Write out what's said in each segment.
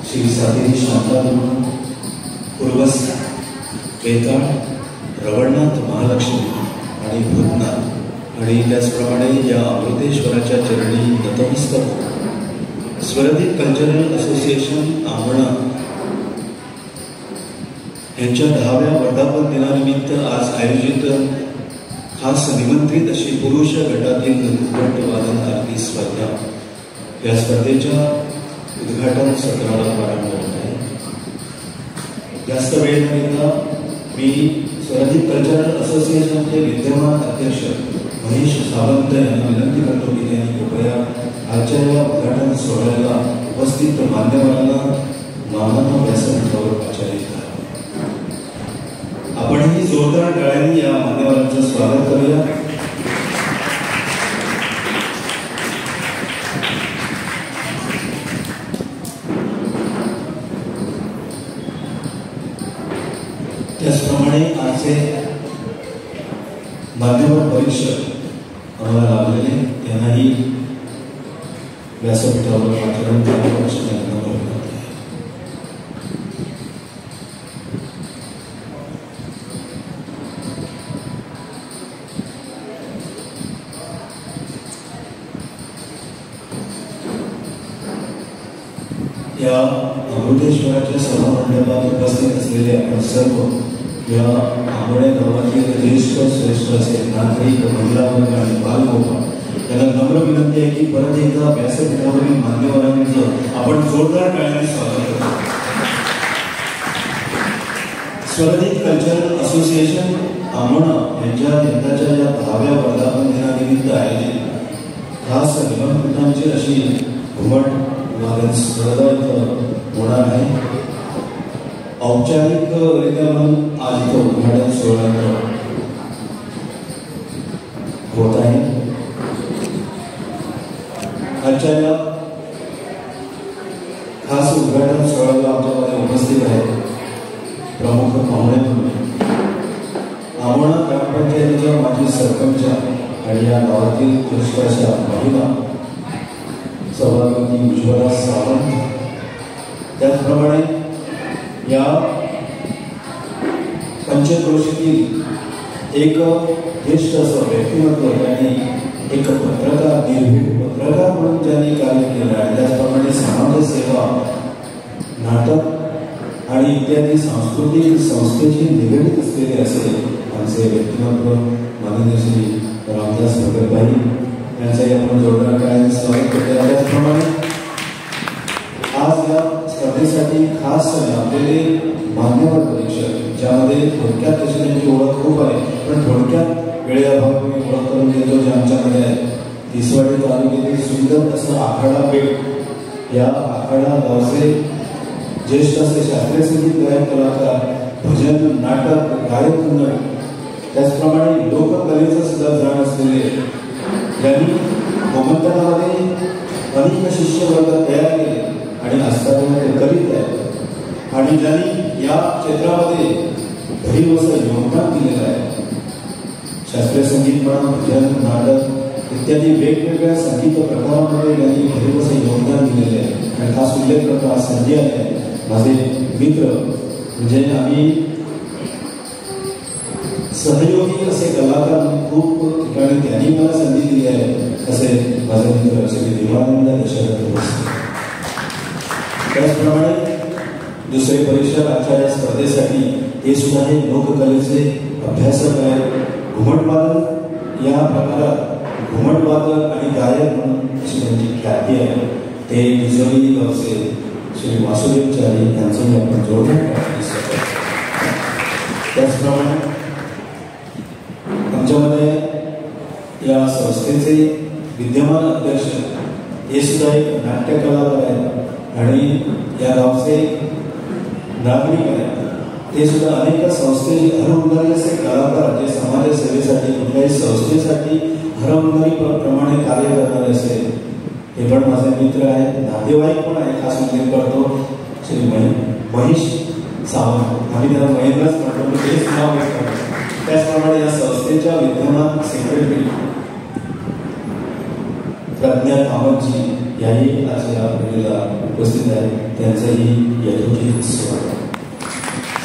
श्री सातेरी शांतादुर्ग पूर्वस्थ बेताळ रवळनाथ महालक्ष्मी आणि भूतनाथ आणि त्याचप्रमाणे या अमृतेश्वराच्या चरणी नतमस्तक स्वरदीप कल्चरल असोसिएशन आंबणा यांच्या 10व्या वर्धापन दिनानिमित्त आज आयोजित खास निमंत्रित अशी पुरुष गटातील घुमट वादन आरती स्पर्धा या स्पर्धेच्या उद्घाटन सत्राला प्रारंभ होत आहे। जास्त वेळ न घेता मी स्वरदीप कल्चरल असोसिएशनचे विद्यमान अध्यक्ष महेश सावंत यांना विनंती करतो की त्यांनी कृपया आजच्या या उद्घाटन सोहळ्याला उपस्थित मान्यवरांना मानवता व्यासपीठावर आचरित करा। आपणही जोरदार टाळ्यांनी या मान्यवरांचं स्वागत करूया। त्याचप्रमाणे आजचे मान्यवर परीक्षक आम्हाला लाभलेले त्यांनाही व्यासपीठावर पाठवून या अमृतेश्वराच्या सभामंडपात उपस्थित असलेले आपण सर्व या आंबणे गावातील ज्येष्ठ श्रेष्ठ असे नागरिक महिला वर्ग आणि बालगोपाळ यांना नम्र विनंती आहे की परत एकदा व्यासपीठावरील मान्यवरांचं आपण जोरदार टाळ्यांनी स्वागत करू। स्वरदीप कल्चरल असोसिएशन आंबणा यांच्या यंदाच्या या 10व्या वर्धापन दिनानिमित्त आयोजित खास निमंत्रणांची अशी घुमट वादन स्पर्धा होणार आहे। औपचारिकरित्या म्हणून आज इथं उद्घाटन सोहळा होत आहे। आजच्या या खास उद्घाटन सोहळ्याला आमच्यामध्ये उपस्थित आहेत प्रमुख पाहुणे म्हणून आंबणा ग्रामपंचायतीच्या माजी सरपंच आणि या गावातील ज्येष्ठ अशा महिला सभापती उज्ज्वला सावंत, त्याचप्रमाणे या पंचक्रोशीतील एक ज्येष्ठ असं व्यक्तिमत्व त्यांनी एक पत्रकार म्हणून ज्यांनी कार्य केलं आहे, त्याचप्रमाणे समाजसेवा नाटक आणि इत्यादी सांस्कृतिक संस्थेशी निगडीत असलेले असे आमचे व्यक्तिमत्व माननीय श्री रामदास भगतभाई यांचंही आपण जोरदार टाळ्यांनी स्वागत करतो। त्याचप्रमाणे आज या स्पर्धेसाठी खास लाभलेले मान्यवर परीक्षक ज्यामध्ये थोडक्यात तशी त्यांची ओळख खूप आहे, पण थोडक्यात वेळेअभावी मी ओळख करून देतो जे आमच्यामध्ये आहे। तिसवाडी तालुक्यातील सुंदर असं आखाडा पेठ या आखाडा गावचे ज्येष्ठ असे शास्त्रीय संगीत गायक कलाकार, भजन नाटक गायक मंडळ, त्याचप्रमाणे लोककलेचं सुद्धा जाण असलेले ज्यांनी गोमंतकामध्ये अनेक शिष्यवर्ग तयार केले आणि आजतागायत ते करीत आहेत आणि ज्यांनी या क्षेत्रामध्ये भरीव असं योगदान दिलेलं आहे। शास्त्रीय संगीत म्हणा, भजन नाटक इत्यादी वेगवेगळ्या संगीत प्रकारांमध्ये त्यांनी भरीव असं योगदान दिलेले आहे आणि खास उल्लेख करतो आज संधी आहे माझे मित्र म्हणजे आम्ही सहयोगी असे कलाकार खूप ठिकाणी त्यांनी मला संधी दिली आहे असे माझे मित्र श्री देवानंद दशरथ। त्याचप्रमाणे दुसरे परीक्षक आजच्या या स्पर्धेसाठी हे सुद्धा हे लोककलेचे अभ्यासक आहेत। घुमटवादन या प्रकारात घुमटवादक आणि गायक म्हणून अशी त्यांची ख्याती आहे। ते निजोरी गावचे श्री वासुदेवचारी यांचंही आपण जोडणार। त्याचप्रमाणे आमच्यामध्ये या संस्थेचे विद्यमान अध्यक्ष हे सुद्धा एक नाट्य कलाकार आहेत आणि या गावचे नागरिक आहेत. ते सुद्धा अनेक संस्थेचे हरवणारे असे कलाकार जे समाजसेवेसाठी कुठल्याही संस्थेसाठी हरवणारी प्रमाणे कार्य करणारे असे हे पण माझे मित्र आहेत, नातेवाईक पण आहे. खास उल्लेख करतो श्री महेश सावंत, आम्ही त्याला महेंद्रच म्हणतो, तेच नाव घेतो. त्याचप्रमाणे या संस्थेच्या विद्यमान सेक्रेटरी प्रज्ञा कामतजी याही आज या वेळेला उपस्थित आहेत. त्यांचंही यथोचित स्वागत.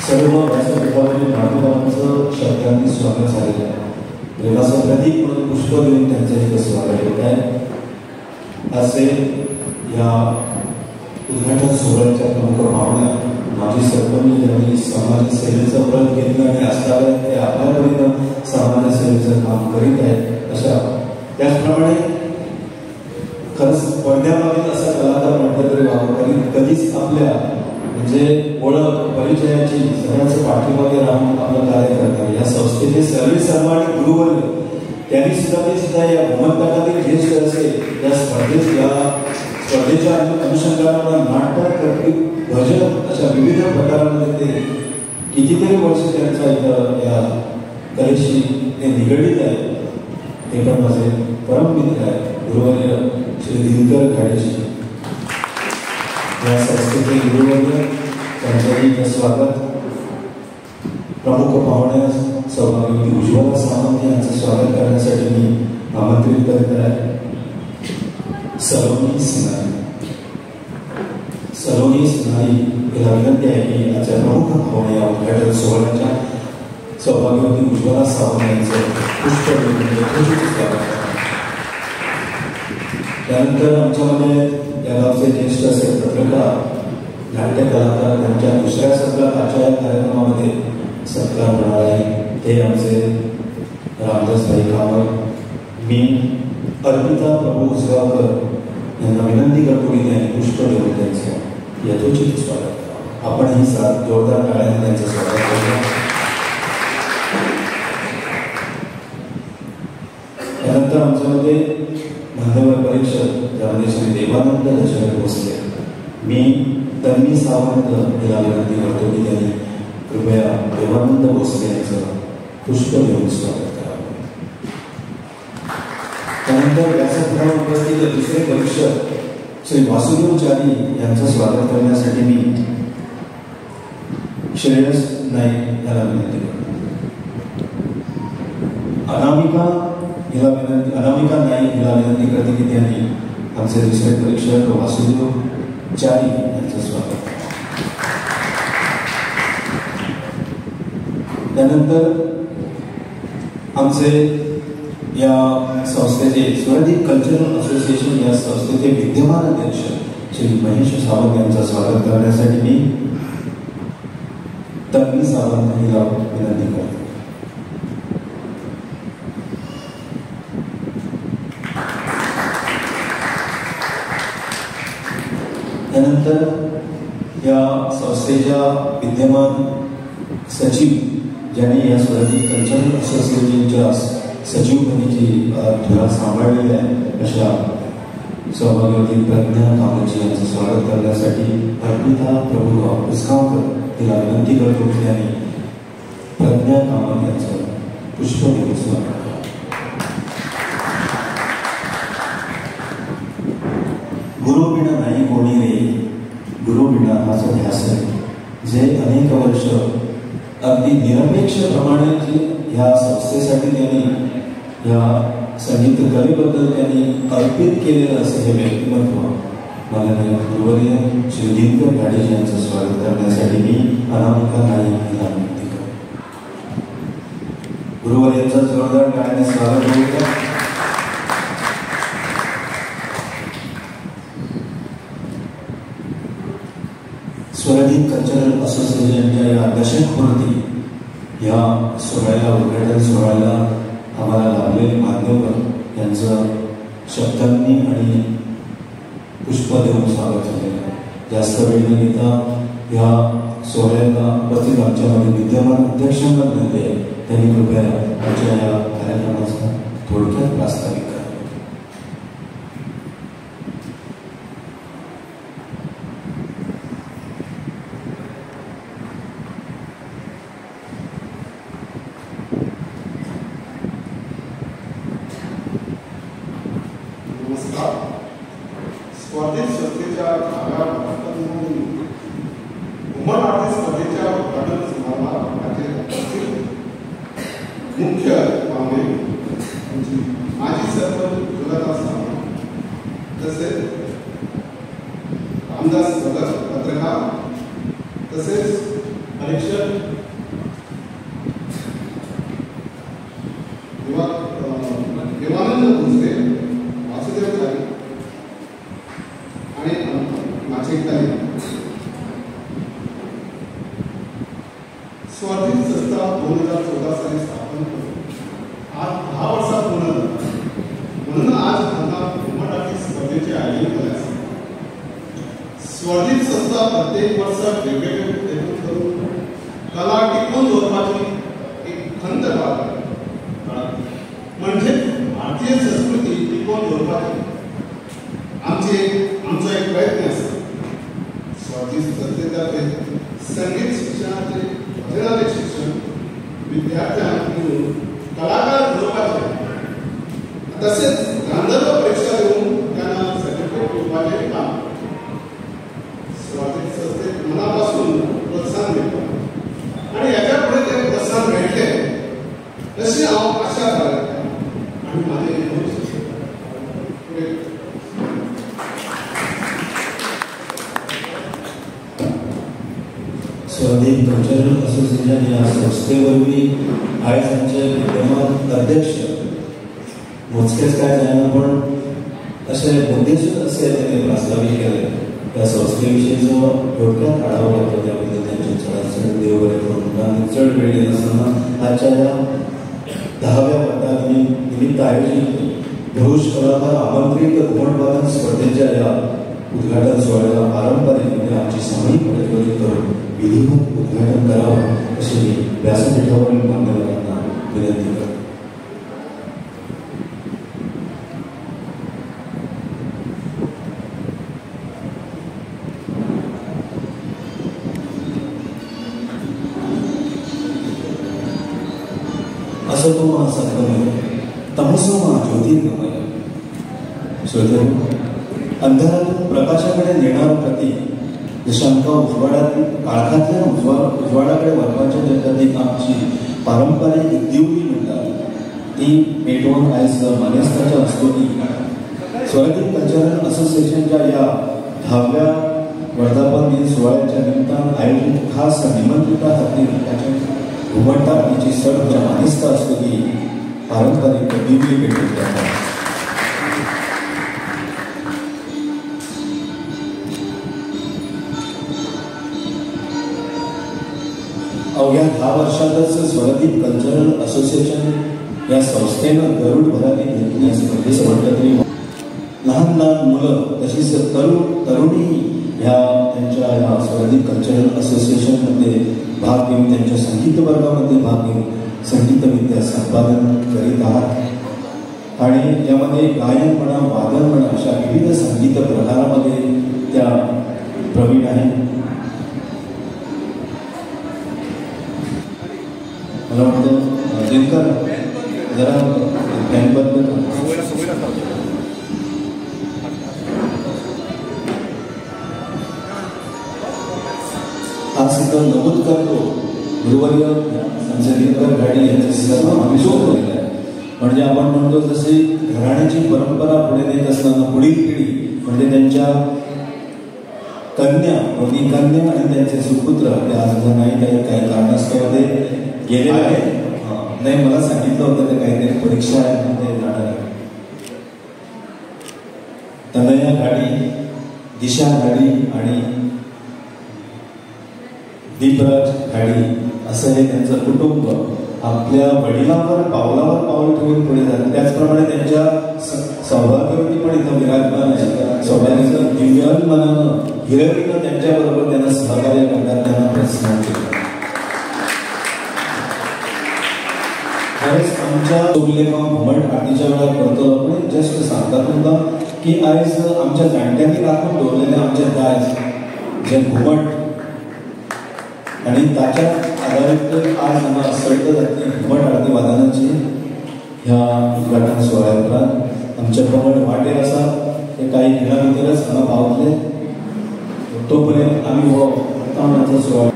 सर्व व्यासपीठावरील मान्यवरांचं शब्दांनी स्वागत झालेलं आहे. प्रेमाचं प्रतीक म्हणून पुष्प देऊन त्यांचंही स्वागत होत आहे. असे या उद्घाटन सोहळ्याच्या प्रमुख पाहुण्या माजी सरपंच ज्यांनी समाजसेवेचं व्रत घेतलं आणि असताना ते आपल्यापर्यंत समाजसेवेचं काम करीत आहेत. अशा त्याचप्रमाणे खरंच पडद्यामागील असा कलाकार म्हटलं तरी वापर कधीच आपल्या म्हणजे ओळख परिचयाची सगळ्यांचं पाठीमागे राहून आपलं कार्य करतात. या संस्थेचे सर्वे सर्व आणि गुरुवर्ग त्यांनी सुद्धा या भूमंडळातील ज्येष्ठ असे या स्पर्धेच्या अनुषंगाने नाटक, भजन अशा विविध प्रकारांमध्ये ते कितीतरी वर्ष त्यांचा इथं या कलेशी ते निगडीत आहे. ते पण माझे परममित्र आहे गुरुवर्य श्री दिनकर घाडेजी. या संस्थेचे गुरुवर्ग त्यांचंही स्वागत. प्रमुख पाहुण्या सौभाग्यवती उज्ज्वला सावंत यांचं स्वागत करण्यासाठी मी आमंत्रित करीत आहे. सलोनी सिन्हाई याला विनंती आहे की आजच्या प्रमुख पाहुण्या उद्घाटन सोहळ्याच्या सौभाग्यवती उज्ज्वला सावंत यांचं पुष्प स्वागत. त्यानंतर आमच्यामध्ये या गावचे ज्येष्ठ असे पत्रकार, नाट्य कलाकार त्यांच्या दुसऱ्या सत्रात आजच्या कार्यक्रमामध्ये सत्कार होणार आहे. ते आमचे रामदासभाई कामत. मी अर्पिता प्रभू उसगावकर यांना विनंती करतो की त्यांनी पुष्प देऊन त्यांचं यथोचित स्वागत करावं. आपण ही साथ जोरदार टाळ्याने त्यांचं स्वागत करूया. त्यानंतर आमच्यामध्ये मान्यवर परीक्षक ज्यामध्ये श्री देवानंद दशरथ भोसले. मी तन्वी सावंत याला विनंती करतो की त्यांनी कृपया देवानंद भोसले यांचं पुष्प देऊन स्वागत करावं. त्यानंतर व्यासपीठावर उपस्थित दुसरे परीक्षक श्री वासुदेवचारी यांचं स्वागत करण्यासाठी मी श्रेयस नाईक याला विनंती करतो. अनामिका नाईक हिला विनंती करते की त्यांनी आमचे दुसरे परीक्षक वासुदेवचारी यांचं स्वागत. त्यानंतर आमचे या संस्थेचे स्वरदीप कल्चरल असोसिएशन या संस्थेचे विद्यमान अध्यक्ष श्री महेश सावंत यांचं स्वागत करण्यासाठी मी तन्वी सावंत हिला विनंती करतो. त्यानंतर या संस्थेच्या विद्यमान सचिव ज्यांनी या स्वरदीप कल्चरल असोसिएशनच्या सचिवपदीची धुरा सांभाळलेली आहे अशा सौभाग्यवती प्रज्ञा कामतजी यांचं स्वागत करण्यासाठी अर्पिता प्रभू उसगावकर तिला विनंती करतो की त्यांनी प्रज्ञा कामत यांचं पुष्प देऊन स्वागत करावं. गुरुविना नाही कोणी रे, गुरुविना हाच ध्यास आहे जे अनेक वर्ष अगदी निरपेक्षप्रमाणे जे ह्या संस्थेसाठी त्यांनी या संगीत कलेबद्दल त्यांनी अर्पित केलेलं असं हे व्यक्तिमत्व माननीय गुरुवर्य श्री दिनकर घाडेजी यांचं स्वागत करण्यासाठी मी अनामिका नाईक हिला विनंती करतो. गुरुवर्यांचं जोरदार गाण्याने स्वागत होतं. स्वरदीप कल्चरल असोसिएशनच्या या दशकपूर्ती या सोहळ्याला उद्घाटन सोहळ्याला आम्हाला लाभलेले मान्यवर यांचं शब्दांनी आणि पुष्प देऊन स्वागत झालेलं आहे. जास्त वेळ न घेता या सोहळ्याला उपस्थित आमच्यामध्ये विद्यमान अध्यक्षांना विनंती आहे त्यांनी कृपया आमच्या या कार्यक्रमाचा थोडक्यात प्रास्ताविक करावे. स्पर्धेत संस्थेच्या घुमट आरती स्पर्धेच्या उद्घाटन समारंभात मुख्य पाहुणे माजी सरपंच सुलता सावंत तसेच रामदास भगत पत्रकार तसेच परीक्षक देवानंद भोसले वासुदेव ताई आणि नाशिक ताई स्पर्धित संस्था 2014 साली स्थापन करून आज 10 वर्षात पूर्ण झाला. म्हणून आज त्यांना घुमट आरती स्पर्धेचे आयोजन करायचे. स्पर्धित संस्था प्रत्येक वर्षात वेगवेगळे प्रयत्न करून कला टिकवून ठेवण्याची एक खंत बाळगते. म्हणजे भारतीय संस्कृती टिकवून ठेवण्याची आमचा एक प्रयत्न असतो. स्पर्धित संस्थेतर्फे संगीत शिक्षणाचे भजनाचे शिक्षण विद्यार्थ्यांकडून कलाकार घडवण्याचे तसेच गांधर्व परीक्षा देऊन त्यांना सर्टिफिकेट मिळवण्याचे काम स्पर्धित संस्थेत मनापासून प्रोत्साहन मिळतं आणि याच्या पुढे ते प्रोत्साहन मिळते अशी आशा करते आणि माझे स्पर्धित कल्चरल असोसिएशन या संस्थेवरवी आज आमचे विद्यमान अध्यक्ष मोजकेच काय जायना पण असे मुद्देसूद असे त्यांनी प्रस्तावित केले. त्या संस्थेविषयीचा थोडक्यात आढावा घेतला. त्यामध्ये त्यांचे चढाचढ देवबरे करून चढ वेळ येत असताना आजच्या या 10व्या वर्धापनिमित्त आयोजित धनुष कलाकार आमंत्रित घुमटवादन स्पर्धेच्या या उद्घाटन सोहळ्याला पारंपरिक आमची सामूहिक प्रज्वलित करून विधिवत उद्घाटन करावं अशी व्यासपीठावरील मान्यवरांना विनंती करतो. असतो सत्कमय तमसो ज्योतिर्गमय. श्रोते, अंधारातून प्रकाशाकडे नेणारं प्रतीक जशांका उजवाडातील काळखातल्या उजवाडाकडे वळवाच्या जगतातील आमची पारंपरिक दिवली म्हणतात ती पेटवून आज मानेस्ताच्या हस्तोटी स्वर्गीय कल्चरल असोसिएशनच्या या 10व्या वर्धापन दिन सोहळ्याच्या निमित्तानं आयोजित खास निमंत्रिता हाती त्याच्या घुमट आरतीची सर्व मानेस्ता असतो की पारंपरिक दिवली पेटवून जातात. अवघ्या 10 वर्षातच स्वरदीप कल्चरल असोसिएशन या संस्थेनं गरुड भरारी घेतली या स्पर्धेचं म्हटलं तरी लहान लहान मुलं तशीच तरुणी ह्या त्यांच्या या स्वरदीप कल्चरल असोसिएशनमध्ये भाग घेऊन त्यांच्या संगीत वर्गामध्ये भाग घेऊन संगीत विद्या संपादन करीत आहात आणि यामध्ये गायन म्हणा वादन म्हणा अशा विविध संगीत प्रकारामध्ये त्या प्रवीण आहेत. मला वाटतं दिनकर जरा फॅनबद्दल आज सुद्धा नमूद करतो गुरुवर्य संजय घाडी यांचे सर्व अभिषेक केलेला आहे. म्हणजे आपण म्हणतो जसे घराण्याची परंपरा पुढे नेत असताना पुढील पिढी म्हणजे त्यांच्या कन्या कन्या आणि त्यांचे सुपुत्र ते आज नाही काही कारणास्तव ते गेलेले आहे. नाही मला सांगितलं होतं ते काहीतरी परीक्षा मध्ये जाणार आहे. तनया घाडी, दिशा घाडी आणि दीपराज घाडी असं हे त्यांचं कुटुंब आपल्या वडिलांवर पावलावर पाऊल ठेवून पुढे जातात. त्याचप्रमाणे त्यांच्या सौभाग्यवती पण इथं विराजमान आहे. सौभाग्याचं दिव्यान मनानं हिरवीनं त्यांच्याबरोबर त्यांना सहकार्य करतात, त्यांना प्रोत्साहन केलं. खरंच आमच्या घुमट आरतीच्या वेळा करतो आपण जस्ट सांगतात होता की आज आमच्या जाणट्यांनी राखून ठेवलेल्या आमच्या दाज जे घुमट आणि त्याच्या आधारित आज मला असं कळतं जाते घुमट आरती वादनाची ह्या उद्घाटन सोहळ्यात आमच्या प्रमाणे वाटेल असा काही घडामोडीला हो प्रथम सोहळा.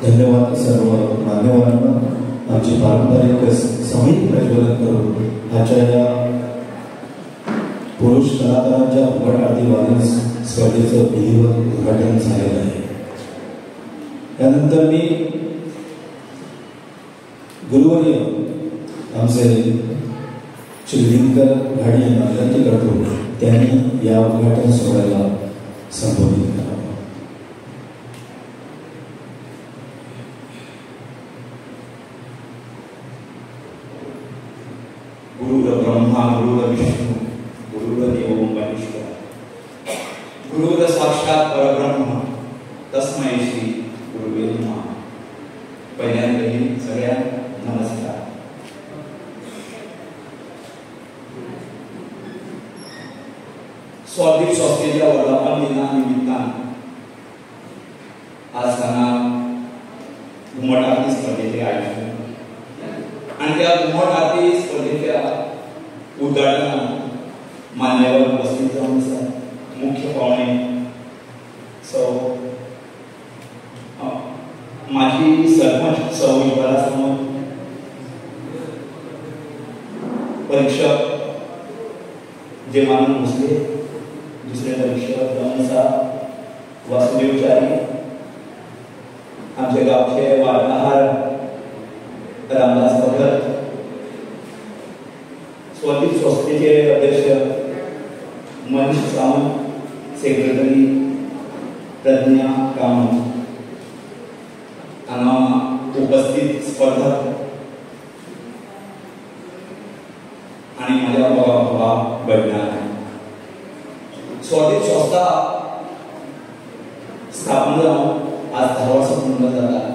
धन्यवाद सर्व मान्यवरांना. आमची पारंपरिक सामूहिक प्रज्वलन करून आजच्या या पुरुष कलाकारांच्या घुमट आरती वादन स्पर्धेचं विधिवत उद्घाटन झालेलं आहे. त्यानंतर मी गुरुवर्य आमचे श्री दिनकर घाडी यांना विनंती करतो त्यांनी या उद्घाटन सोहळ्याला संबोधित करावं. गुरुर ब्रह्मा गुरुर विष्णू गुरुर देवो महेश्वर गुरुर साक्षात परब्रह्म तस्मै श्री गुरुवे नमः. पहिल्यांदाही सगळ्यांना नमस्कार. स्वादिक संस्थेच्या वर्धापन दिनानिमित्तान आज हांगा घुमट आरती स्पर्धेचे आयोजन आणि त्या घुमट आरती स्पर्धेच्या उद्घाटनात मान्यवर उपस्थित जाऊन आसात. मुख्य पाहुणे सौ माजी सरपंच सौ विश्वास परीक्षक जेमानंद भोसले, दुसरे परीक्षक रमसा वासुदेवचारी, आमच्या गावचे वार्ताहर रामदास भगत, स्वादिक संस्थेचे अध्यक्ष मनीष सावंत, सेक्रेटरी प्रज्ञा कामत, उपस्थित स्पर्धक आणि माझ्या भावा बहिणा. स्वादिक संस्था स्थापन जाऊन आज 10 वर्ष पूर्ण जातात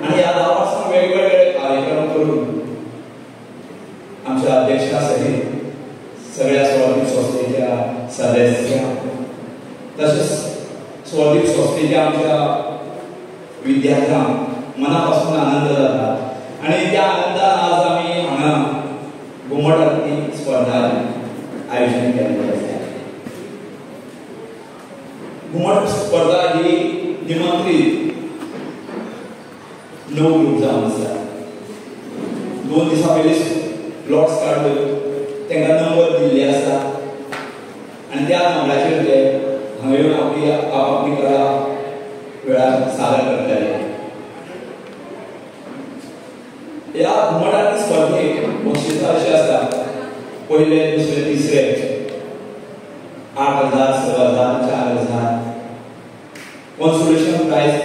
आणि या 10 वर्षात वेगवेगळे कार्यक्रम करून आमच्या अध्यक्षासहित सगळ्या स्वादिक संस्थेच्या सदस्य तसेच स्वादिक संस्थेच्या आमच्या विद्यार्थ्यांना मनापासून आनंद जातात आणि त्या आनंदात आज आम्ही हांगा घुमट आरती स्पर्धा आयोजन केलेली आहे. घुमट स्पर्धा ही निमंत्रित 9 ग्रुप जावन आसा. 2 दिसा पयलीं लॉट्स काडले तांकां नंबर दिल्ले आसा आणि त्या नंबराचेर ते हांगा येवन आपली आपापली कला वेळार सादर करतले. या घुमट आरती स्पर्धेक बक्षिसां अशी आसा. पहिले दुसरे तिसरे 8,000 6,000 4,000 कॉन्सोलेशन प्राइज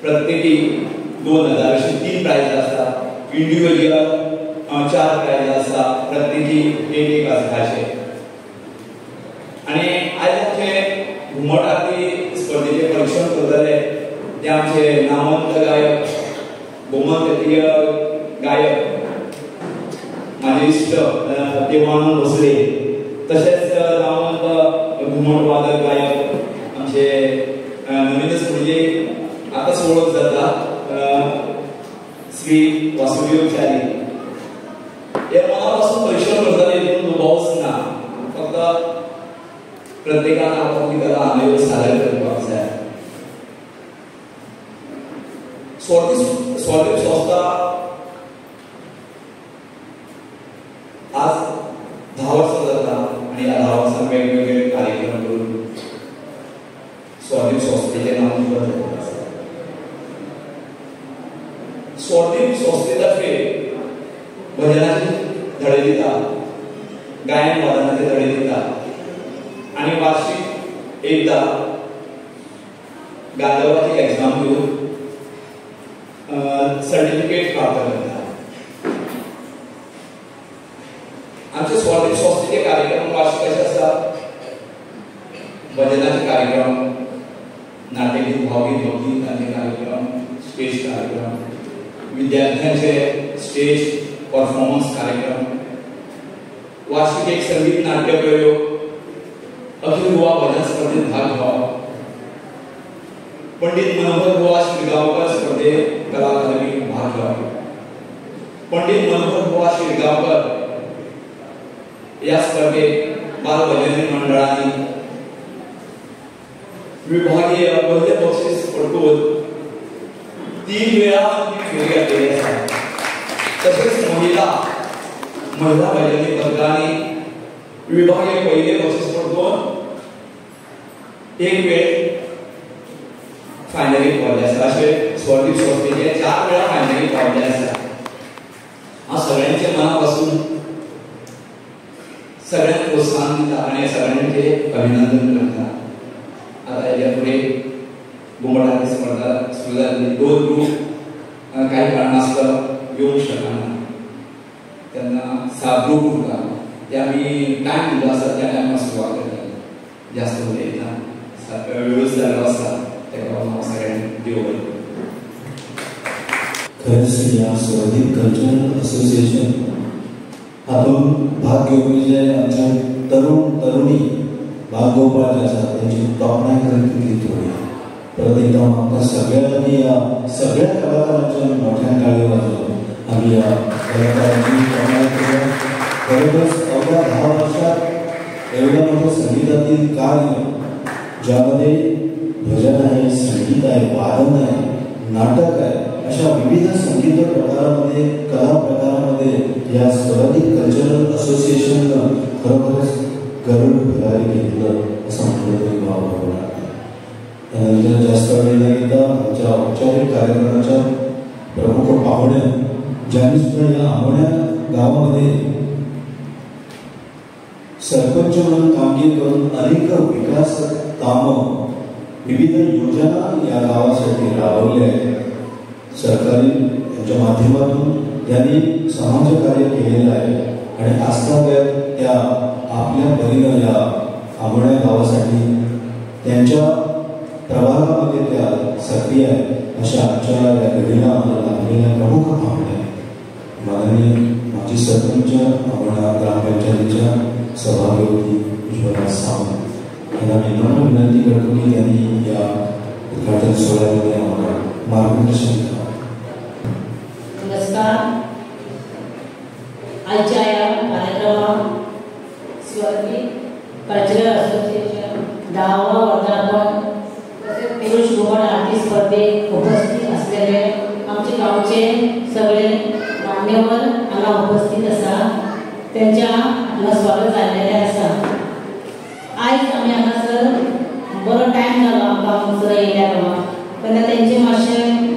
प्रत्येकी 2,000 अशी 3 प्राइज आसतात. इंडिव्हिज्युअल 4 प्राइज आसतात. प्रत्येकी 1,000 आणि आज आमचे घुमट आरती स्पर्धेचे परीक्षण करतले ते आमचे नामवंत गायक बहुमंतकीय गायक माझे इष्ट देवानंद भोसले तसेच नामवंत घुमट वादक गायक आमचे नवीनच म्हणजे आताच ओळख जाता श्री वासुदेवचारी. हे मनापासून परिश्रम करताले देखून दुबावच ना. फक्त प्रत्येकानं आपापली कला हांगा सादर करपाक जाय. स्वादिक संस्था आज 10 वर्ष जाता आणि या 10 वर्षांत वेगवेगळे कार्यक्रम करून स्वादिक संस्थेचे नाव निवडले आसा. स्वादिक संस्थेतर्फे भजनाचे धडे दितात, गायन वादनाचे धडे दितात आणि वार्षिक एकदा गांधर्वाची एक्झाम घेऊन सर्टिफिकेट प्राप्त करतात. आमचे स्वादिक संस्थेचे कार्यक्रम वार्षिक असे असतात. भजनाचे कार्यक्रम, नाट्यगीत, भावगीत, लोकगीतांचे कार्यक्रम, स्टेज कार्यक्रम, विद्यार्थ्यांचे स्टेज परफॉर्मन्स कार्यक्रम, वार्षिक एक संगीत नाट्य प्रयोग, अखिल गोवा भजन स्पर्धेत भाग घ्यावा, पंडित मनोहर बुवा शिरगावकर स्पर्धेत कला अकादमी भाग घ्यावा, पंडित मनोहर बुवा शिरगावकर या स्पर्धेत बालभजनी मंडळांनी विभागीय पहिले बक्षीस पटकून 3 वेळा फेरी घातलेली आसा. तसेच महिला भजनी पथकांनी विभागीय पहिले बक्षीस पटकून 1 वेळ फायनलीक पावले आसा. अशे स्वर्दीप संस्थेचे 4 वेळा फायनलीक पावले आसा. हांव सगळ्यांचे मनापासून सगळ्यांक प्रोत्साहन दिता आनी सगळ्यांचे अभिनंदन करता. आता हेच्या फुडें घुमटाची स्पर्धा सुरू जाल्ली. 2 ग्रूप काही कारणास्तव येवंक शकना. तेन्ना 7 ग्रूप उरता ते आमी टायम दिलो आसा त्या टायमार सुरवात करता. जास्त उलयता वेळूच जाल्लो आसा तेका हांव सगळ्यांक देव बरें. खरेंच ह्या स्वर्दीप कल्चरल असोसिएशन हातूंत भाग घेवपी जे आमचे तरुण तरुणी भाग घेवपाक जे आसा तेंची तोखणाय करून कितली थोडी. परत एकदा म्हाका सगळ्यांनी ह्या सगळ्या कलाकारांच्या मोठ्यान ताळयो वाजोवन आमी ह्या कलाकारांची तोखणाय करूया. खरोखरच अवघ्या 10 वर्षात एवढं मोठं संगीतातील कार्य ज्यामध्ये भजन आहे, संगीत आहे, वादन आहे, नाटक आहे, अशा विविध संगीत प्रकारामध्ये कला प्रकारामध्ये या स्वर्दीप कल्चरल असोसिएशननं खरोखरच गरुड भरारी घेतलं असं म्हटलं तरी भाव होणार नाही. त्यानंतर जास्त वेळ न घेता आमच्या औपचारिक कार्यक्रमाच्या प्रमुख पाहुण्या ज्यांनी सुद्धा या आंबोण्या गावामध्ये सरपंच म्हणून कामगिरी करून अनेक विकास कामं विविध योजना या गावासाठी राबवल्या आहेत. सरकारी यांच्या माध्यमातून यांनी समाजकार्य केलेलं आहे आणि आस्थापक त्या आपल्या परीनं या आंबोण्या गावासाठी त्यांच्या प्रभागामध्ये त्या सक्रिय आहेत. अशा आजच्या या घडीला आम्हाला लागलेल्या प्रमुख पाहुण्या माननीय माजी सरपंच आंबोणा ग्रामपंचायतीच्या सभापती उज्ज्वला सावंत यांना मी नम्र विनंती करतो की त्यांनी या उद्घाटन सोहळ्यामध्ये आम्हाला मार्गदर्शन करावं. नमस्कार. आजच्या या कार्यक्रमात स्वर्दीप कल्चरल असोसिएशन 10वा वर्धापन तसेच पुरुष घुमट आरती स्पर्धेत उपस्थित असलेले आमचे गावचे सगळे मान्यवर हांगा उपस्थित आसा. त्यांच्या हांगा स्वागत जाल्लेलें आसा. आयज आमी हांगासर बरो टायम जालो आमकां हांगासर येयल्या तेन्ना तेन्ना तेंचे मातशें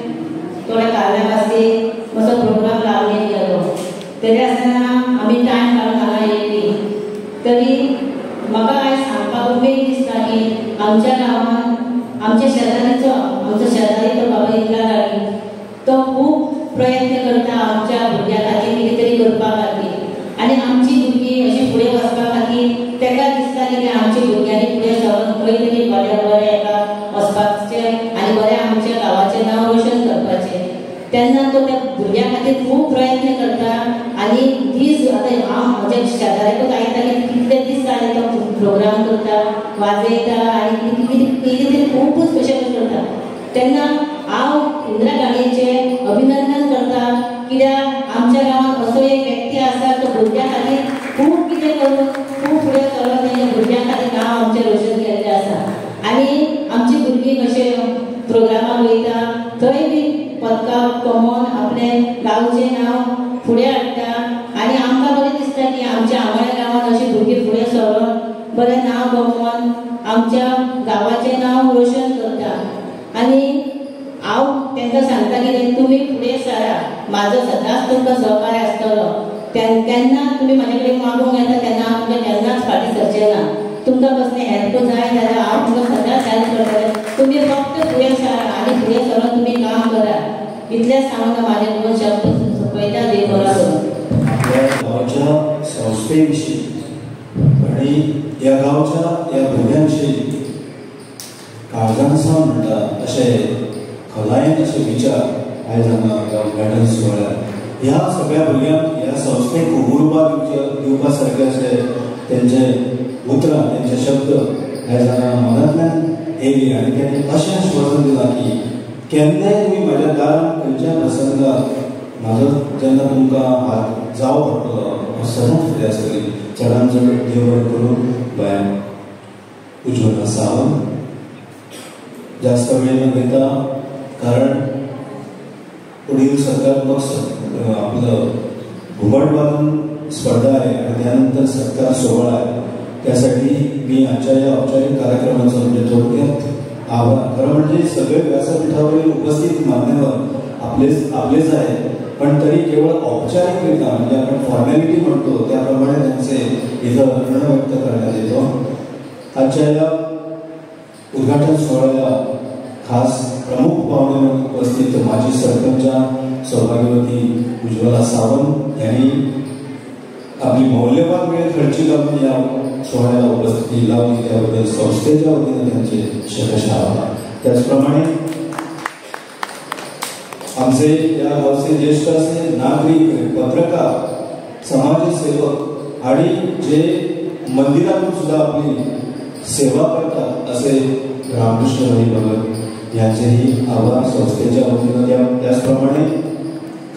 थोड्या कारणां खातीर मातसो प्रोग्राम लावलें गेलो. तरी आसतना आमी टायम काडून हांगा येयली. तरी म्हाका आयज सांगपाक उमेद दिसता की आमच्या गांवांत आमच्या आमचो शेजारी तो बाबा इतला गाडी तो खूब प्रयत्न करता आमच्या भुरग्यां खातीर कितें तरी करपा खातीर आनी आमची भुरगीं अशी फुडें वचपा खातीर तेका दिसता की आमच्या भुरग्यांनी फुडें सरून खंय तरी बरें एका वचपाचें आनी बरें आमच्या गांवाचें नांव रोशन करपाचें. तेन्ना तो त्या भुरग्यां खातीर खूब प्रयत्न करता आनी दीस आतां हांव म्हज्या शेजाऱ्याकूच आयकता की कितले दीस जाले तो प्रोग्राम करता, वाजयता आनी कितें तरी खूबच कशें करता. तेन्ना हांव इंदिरा गाडयेचें अभिनंदन करता कित्याक आमच्या गांवांत असो एक व्यक्ती आसा तो भुरग्यां खातीर खूब कितें करून खूब फुडें सरून तेच्या भुरग्यां खातीर नांव आमचें रोशन केल्लें आसा. आनी आमची भुरगीं कशें प्रोग्रामाक वयता थंय बी पदकां कमोवन आपलें गांवचें नांव फुडें हाडटा आनी आमकां बरें दिसता की आमच्या आंबोण्या गांवांत अशीं भुरगीं फुडें सरून बरें नांव कमोवन आमच्या गांवाचें नांव रोशन करता. आनी हांव तांकां सांगता की तुमी फुडें सरा, म्हाजो सदांच तुमकां सहकार्य आसतलो. केन्ना तुमी म्हाजे कडेन मागूंक येता तेन्ना हांव तुमकां केन्नाच फाटीं सरचें ना. तुमकां कसलें हेल्प जाय जाल्यार हांव तुमकां सदांच हेल्प करतलें. तुमी फक्त फुडें सरा आनी फुडें सरून तुमी काम करा. इतलेंच सांगून म्हाजे 2 शब्द सोंपयता. देव बरो करूं. आपल्या गांवच्या संस्थे विशीं आणि ह्या गांवच्या ह्या भुरग्यांविशीं काळजांसावन म्हणटा अशें खलायेन अशे विचार आयज हांगा उद्घाटन सुवाळ्यात ह्या सगळ्या भुरग्यांक ह्या संस्थेक उर्बा दिवपा सारके अशे तेंचे उतरां तेंचे शब्द आयज हांगा मनांतल्यान येयली आनी तेणें अशें आश्वासन दिलां की केन्नाय तुमी म्हाज्या दारान खंयच्या प्रसंगाक म्हाजो जेन्ना तुमकां हात जावं पडटलो सदांच फुडें आसतली. चडांत चड देव बरें करून बाय उज्वला सावंत. जास्त वेळ न घेता, कारण पुढील सकारात्मक आपलं घुमट वादन स्पर्धा आहे आणि त्यानंतर सत्कार सोहळा आहे. त्यासाठी मी आजच्या या औपचारिक कार्यक्रमाचं म्हणजे थोडक्यात आभार. खरं म्हणजे सगळे व्यासपीठावरील उपस्थित मान्यवर आपलेच आहेत, पण तरी केवळ औपचारिकरित्या म्हणजे आपण फॉर्मॅलिटी म्हणतो त्याप्रमाणे त्यांचे इथं ऋण व्यक्त करण्यात येतो. आजच्या या उद्घाटन सोहळ्याला खास प्रमुख पाहुणे म्हणून उपस्थित माजी सरपंच सौभाग्यवती उज्वला सावंत यांनी आपली मौल्यवान वेळ खर्ची लावून या सोहळ्याला उपस्थिती लावली, त्याबद्दल संस्थेच्या वतीने त्यांचे शतशः आभार. त्याचप्रमाणे आमचे या गावचे ज्येष्ठ असे नागरिक, पत्रकार, समाजसेवक आणि जे मंदिरातून सुद्धा आपली सेवा करतात असे रामकृष्ण भाई भगत यांचेही आभार संस्थेच्या वतीनं. त्याचप्रमाणे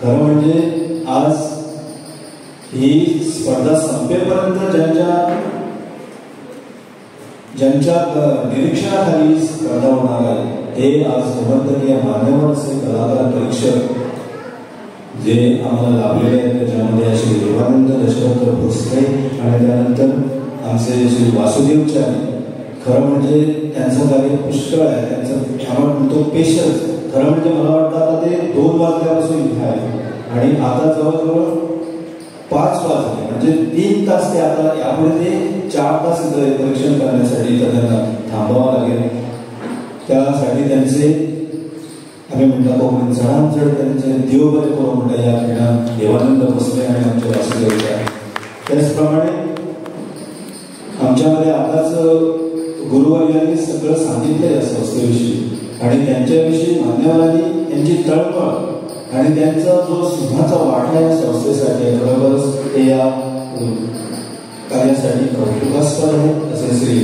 खरं म्हणजे आज ही स्पर्धा संपेपर्यंत ज्यांच्या निरीक्षणाखाली स्पर्धा होणार आहे ते आज समर्थनीय मान्यवर असे कलाकार परीक्षक जे आम्हाला लाभलेले आहेत. त्याच्यामध्ये श्री देवानंद दशरथ भोसले आणि त्यानंतर आमचे श्री वासुदेव चारी. खरं म्हणजे त्यांचं कार्य पुष्कळ आहे. त्यांचं आपण म्हणतो पेशन्स. खरं म्हणजे मला वाटतं आता ते 2 वाजल्यापासून इथे आहे आणि आता जवळजवळ 5 वाजले, म्हणजे 3 तास ते आता यापुढे ते 4 तास परीक्षण करण्यासाठी त्यांना थांबावं लागेल. त्यासाठी त्यांचे आम्ही म्हणता कोकणी चढांत चढ त्यांचे देव बरे करू म्हणता या क्रीडा देवानंद भोसले आणि आमच्या वासुदेवच्या. त्याचप्रमाणे आमच्यामध्ये आताच गुरुवर्यांनी सगळं सांगितलं या संस्थेविषयी आणि त्यांच्याविषयी मान्यवरांनी त्यांची तळमळ आणि त्यांचा जो सिंहाचा वाटा या संस्थेसाठी बरोबरच ते या कार्यासाठी कौतुकास्पद आहेत असे श्री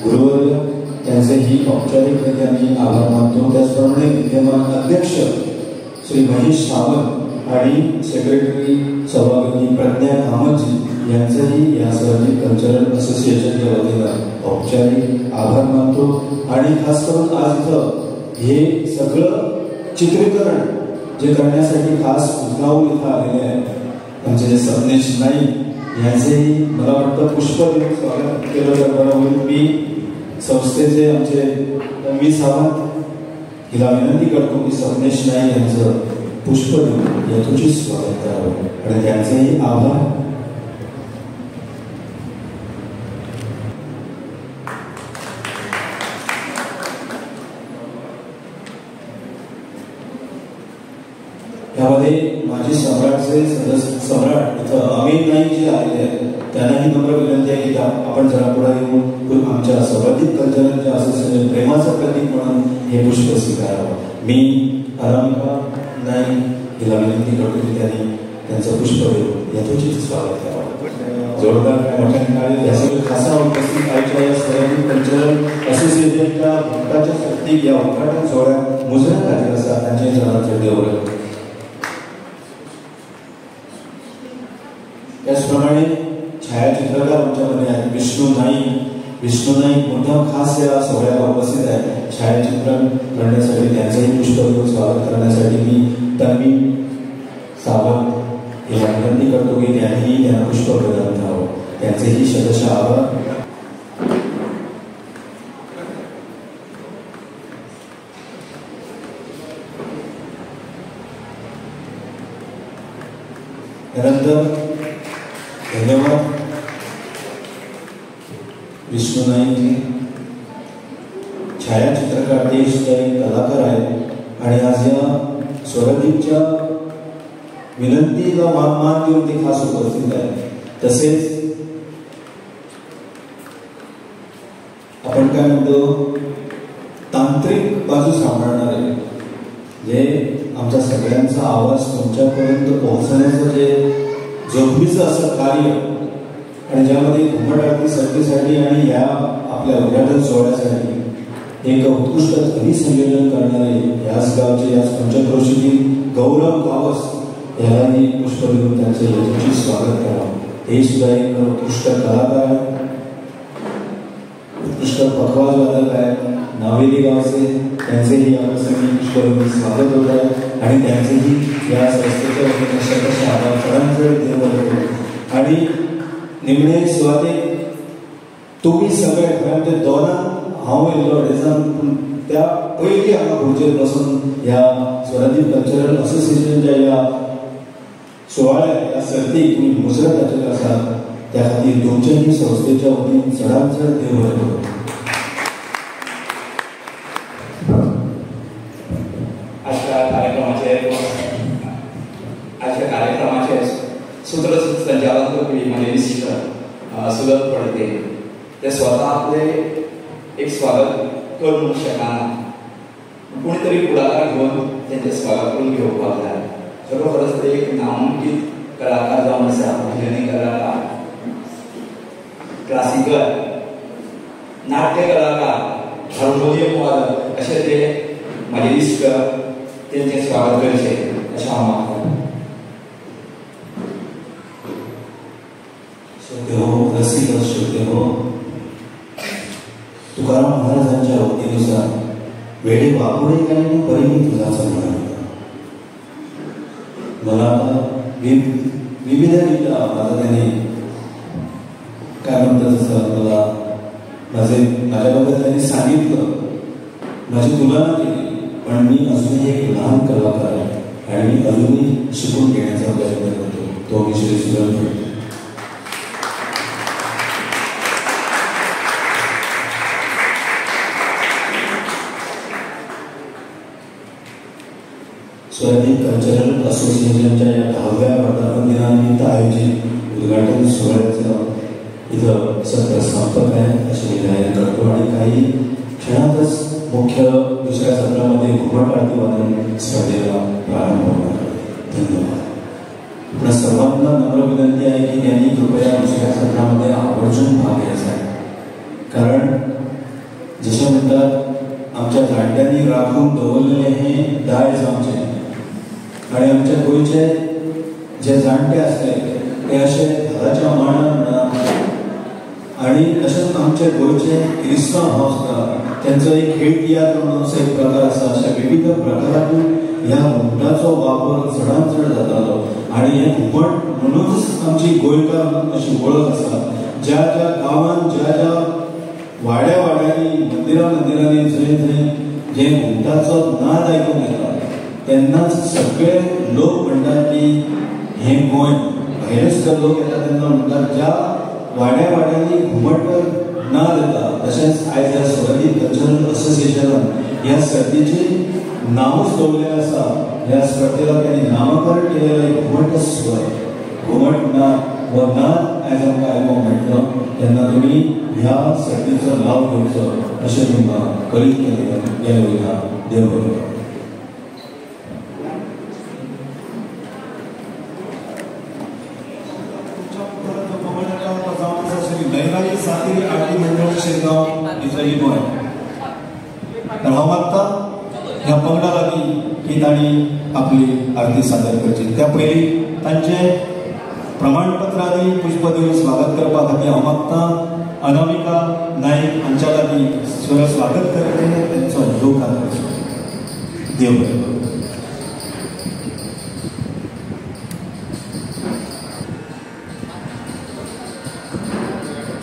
गुरुवर्य त्यांचेही औपचारिकरित्या मी आभार मानतो. त्याचप्रमाणे विद्यमान अध्यक्ष श्री महेश सावंत आणि सेक्रेटरी सभापती प्रज्ञा कामतजी यांचंही या सर्जिक कल्चरल असोसिएशनच्या वतीनं औपचारिक आभार मानतो. आणि खास करून आज इथं हे सगळं चित्रीकरण जे करण्यासाठी खास उदगावून इथं आलेले आहेत आमचे सपनेश नाईक यांचेही मला वाटतं पुष्प देऊन स्वागत केलं तर बरं होईल. मी संस्थेचे आमचे मी सावंत हिला विनंती करतो की सपनेश नाईक यांचं पुष्प देऊन यथोचित स्वागत करावं आणि त्यांचेही आभार. यामध्ये माजी सम्राटचे सम्राट इथं अमित नाईक जे आलेले आहेत त्यांनाही नम्र विनंती आहे की आपण जरा पुढे येऊन आमच्या सर्वाधिक कल्चरलच्या असोसिएशन प्रेमाचं प्रतीक म्हणून हे पुष्प स्वीकारावं. मी अनामिका नाईक हिला विनंती करतो की त्यांनी त्यांचं पुष्प देऊन यथोचित स्वागत करावं. जोरदार मोठ्या ठिकाणी या सगळ्या खासा उपस्थित आईच्या या सर्वाधिक कल्चरल असोसिएशनच्या भक्ताच्या प्रतीक या उद्घाटन सोहळ्यात मुजरा राहतील असा त्यांच्या जनाचे देवळ. त्याचप्रमाणे छायाचित्रकार आमच्यामध्ये आहेत विष्णू नाईक मोठा खास या सोहळ्याला उपस्थित आहे. छायाचित्रण करण्यासाठी त्यांचंही पुष्प देऊन स्वागत करण्यासाठी मी तन्वी सावंत हिला विनंती करतो की त्यांनी त्यांना पुष्प प्रदान करावं. त्यांचेही शतशः आभार. त्यानंतर धन्यवाद विष्णू नाईकजी छायाचित्रकार देशदायी कलाकार आहेत आणि आज या स्वरदीपच्या विनंतीला मान देऊन ते खास उपस्थित आहेत. तसेच आपण काय म्हणतो तांत्रिक बाजू सांभाळणारे जे आमचा सगळ्यांचा आवाज तुमच्यापर्यंत पोहोचण्याचं जे जोखमीचं असं कार्य आणि ज्यामध्ये घुमट आरती समितीसाठी आणि या आपल्या उद्घाटन सोहळ्यासाठी एक उत्कृष्ट ध्वनी संयोजन करणारे याच गावचे याच पंचक्रोशीतील गौरव गावस यालाही पुष्प देऊन त्यांचे यथोचित स्वागत करावं. हे सुद्धा एक उत्कृष्ट कलाकार आहे, उत्कृष्ट पखवाज वादक आहे, नावेली गावचे. त्यांचेही या प्रसंगी पुष्कळ स्वागत होत आहे आणि त्यांचेही या संस्थेच्या वतीने कशा आभार सरांचे देव होतो. आणि निमणे सुवातेक तुम्ही सगळे ते दोना हांव येयलो डेजान त्या पयलीं हांगा भोवचेर बसून ह्या स्वरादीप कल्चरल असोसिएशनच्या ह्या सुवाळ्याक ह्या सर्तीक तुमी मुजरत घातलेले आसा त्या खातीर तुमच्याही संस्थेच्या वतीन चडांत चड देव बरें करूं. आजच्या कार्यक्रमाचे सूत्रसंचालन करपी म्हणजे सुगत पडते ते स्वता आपले एक स्वागत करूंक शकना, कोणी तरी पुढाकार घेवन तेंचें स्वागत करून घेवपाक जाय. खरोखरच ते एक नामांकीत कलाकार जावन आसा, भजनी कलाकार, क्लासिकल, नाट्य कलाकार, हार्मोनियम वादक अशें ते म्हाजे इश्ट तेंचें स्वागत करचें अशें हांव मागतां. रसिक श्रोते हो, तुकाराम महाराजांच्या वतीनुसार वेळे वापुडे काही परिणी तुझा सन्मान. मला विविध रीत्या माझा त्याने काय म्हणतात तसं मला माझ्याबद्दल त्यांनी सांगितलं, माझी तुलना केली, पण मी अजूनही एक लहान कलाकार आहे आणि मी अजूनही शिकून घेण्याचा प्रयत्न करतो. तो विषय सुरू करतो. स्वरादीप कल्चरल असोसिएशनच्या या 10व्या वर्धापन दिनानिमित्त आयोजित उद्घाटन सोहळ्याचं इथं सत्र संपत आहे अशी मी जाहीर करतो आणि काही क्षणातच मुख्य दुसऱ्या सत्रामध्ये घुमट आरती वादन स्पर्धेला प्रारंभ होणार आहे. धन्यवाद. पण सर्वांना नम्र विनंती आहे की त्यांनी कृपया दुसऱ्या सत्रामध्ये आवर्जून भाग घ्यायचा आहे, कारण जसे म्हणतात आमच्या जाणट्यांनी राखून दवरलेले हे दायज आमचे आणि आमच्या गोयचे जे जाणटे असले ते असे घराच्या मांडान आणि तसेच आमचे गोयचे क्रिस्तांव हावसकार त्यांचो एक खेळ तियात्र म्हणून असो एक प्रकार आसा. अशा विविध प्रकारातून ह्या घुमटाचो वापर चडांत चड जातालो आणि हे घुमट म्हणूनच आमची गोंयकार म्हणून अशी वळख आसा. ज्या ज्या गांवांत ज्या ज्या वाड्या वाड्यांनी मंदिरांनी जंय जंय जे घुमटाचो नाद आयकूंक येता तेन्नाच सगळे लोक म्हणतात की हे गोंय भायरच जर लोक येतात तेन्ना म्हणतात ज्या वाड्या वाड्यांनी घुमट नाद येता. तशेंच आयज ह्या स्वरादीप कल्चरल असोसिएशनान ह्या सर्तीचें नांवूच दवरलेलें आसा. ह्या स्पर्धेला त्यांनी नामकरण केलेलें घुमट स्वर, घुमट नाद हो नाद आयज आमकां आयकूंक मेळटलो. तेन्ना तुमी ह्या सर्तीचो लाव घेवचो अशें तुमकां कळीत केलें वयता. देव बरें करूं. नैराई सातेरी आरती मंडळ शेगाव इथली गोंय. तर हांव मागता ह्या पंगडा लागीं की तांणी आपली आरती सादर करची. त्या पयलीं तांचे प्रमाणपत्र आनी पुष्प दिवन स्वागत करपा खातीर हांव मागता अनामिका नाईक हांच्या लागीं स्वागत करपी तांचो लोक करचो. देव बरें करूं.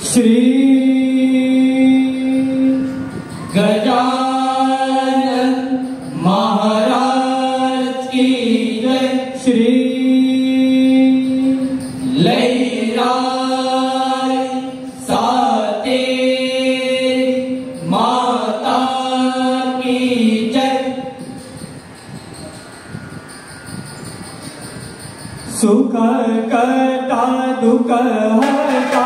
श्री गजानन महाराज की जय. श्री लैराई सातेरी माता की जय. सुख करता दुख हरता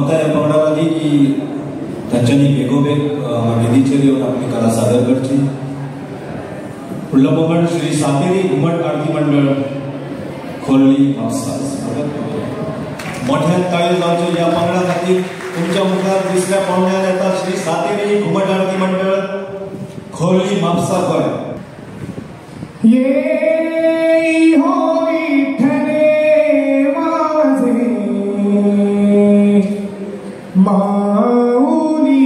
मागता ह्या पंगडा लागीं की तांच्यांनी बेगोबेग वेदीचेर येवन आपली कला सादर करची. फुडलो पंगड श्री सातेरी घुमट आरती मंडळ खोर्ली म्हापसा. मोठ्यान ताळयो जावच्यो ह्या पंगडा खातीर. तुमच्या मुखार दुसऱ्या पावण्यार येता श्री सातेरी घुमट आरती मंडळ खोर्ली म्हापसा गोंय. ये हो विठ्ठले माझे माऊली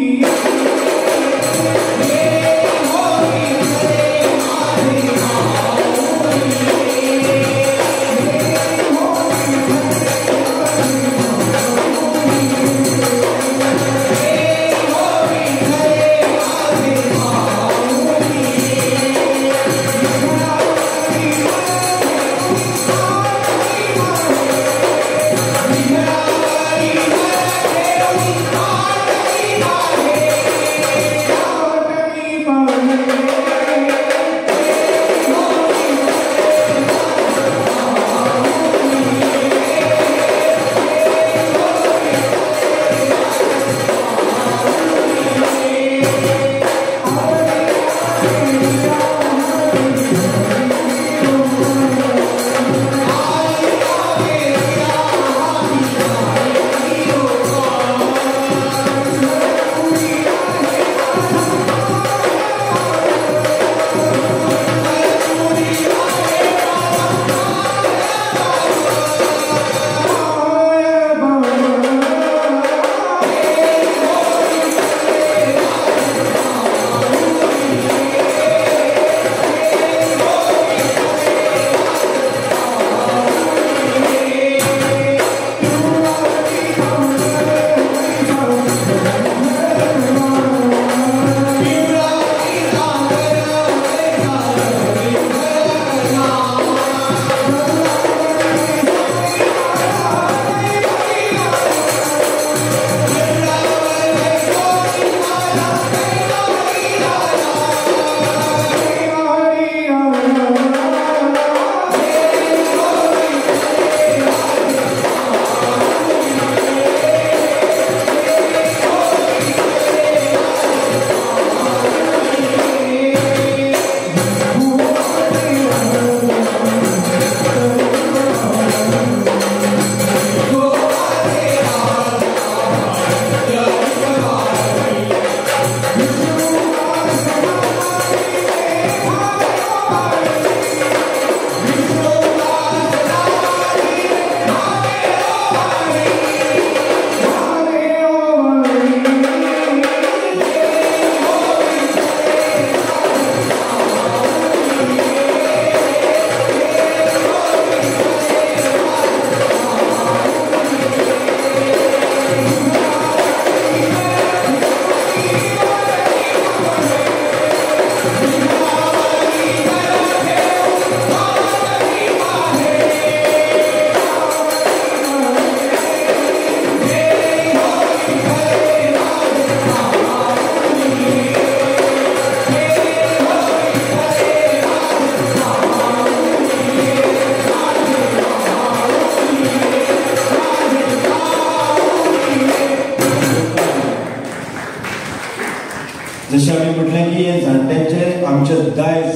जशें आमी म्हटलें की हे जाणट्यांचे आमचे दायज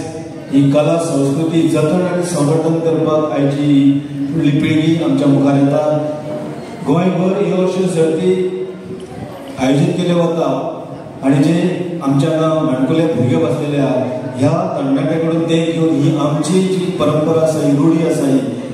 ही कला संस्कृती जतन आनी संवर्धन करपाक आयची फुडली पिळगी आमच्या मुखार येता. गोंयभर ह्यो अश्यो सर्ती आयोजीत केल्यो वता आनी जे आमच्या माणकुले भुरगे बसलेले आहात ह्या तरणाट्यां कडून ते घेवन ही आमची जी परंपरा आसा ही रूढी आसा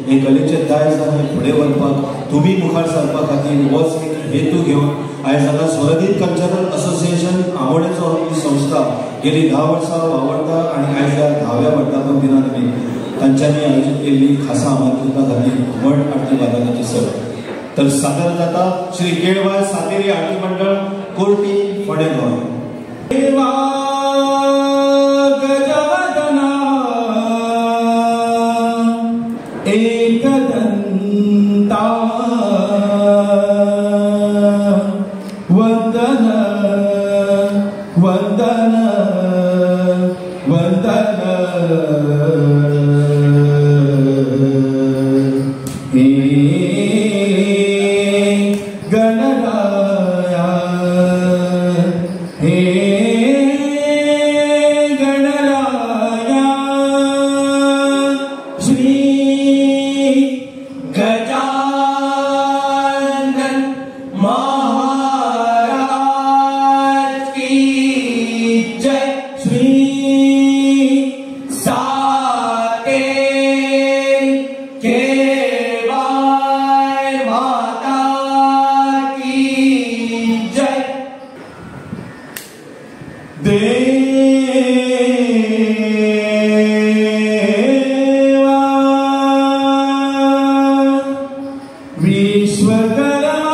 हे कलेचे दायज आनी फुडें व्हरपाक तुमी मुखार सरपा खातीर होच एक हेतू घेवन आयज हांगा स्वरदीप कल्चरल असोसिएशन आमोणेचो ही संस्था गेली 10 वर्सां वावरता आनी आयज ह्या 10व्या वर्धापन दिना निमित्त तांच्यांनी आयोजीत केल्ली खासा आमंत्रणां खातीर घुमट आरती वादनाची सर्त. तर सादर जाता श्री केळवाय सातेरी आरती मंडळ कोर्टी फोंडे गोंय. देवा गजवदना एकदंता वंदन वंदन वंदन हे गणराज महाराज की जय। श्री साते केवाय माता की जय। देवा विश्वकर्मा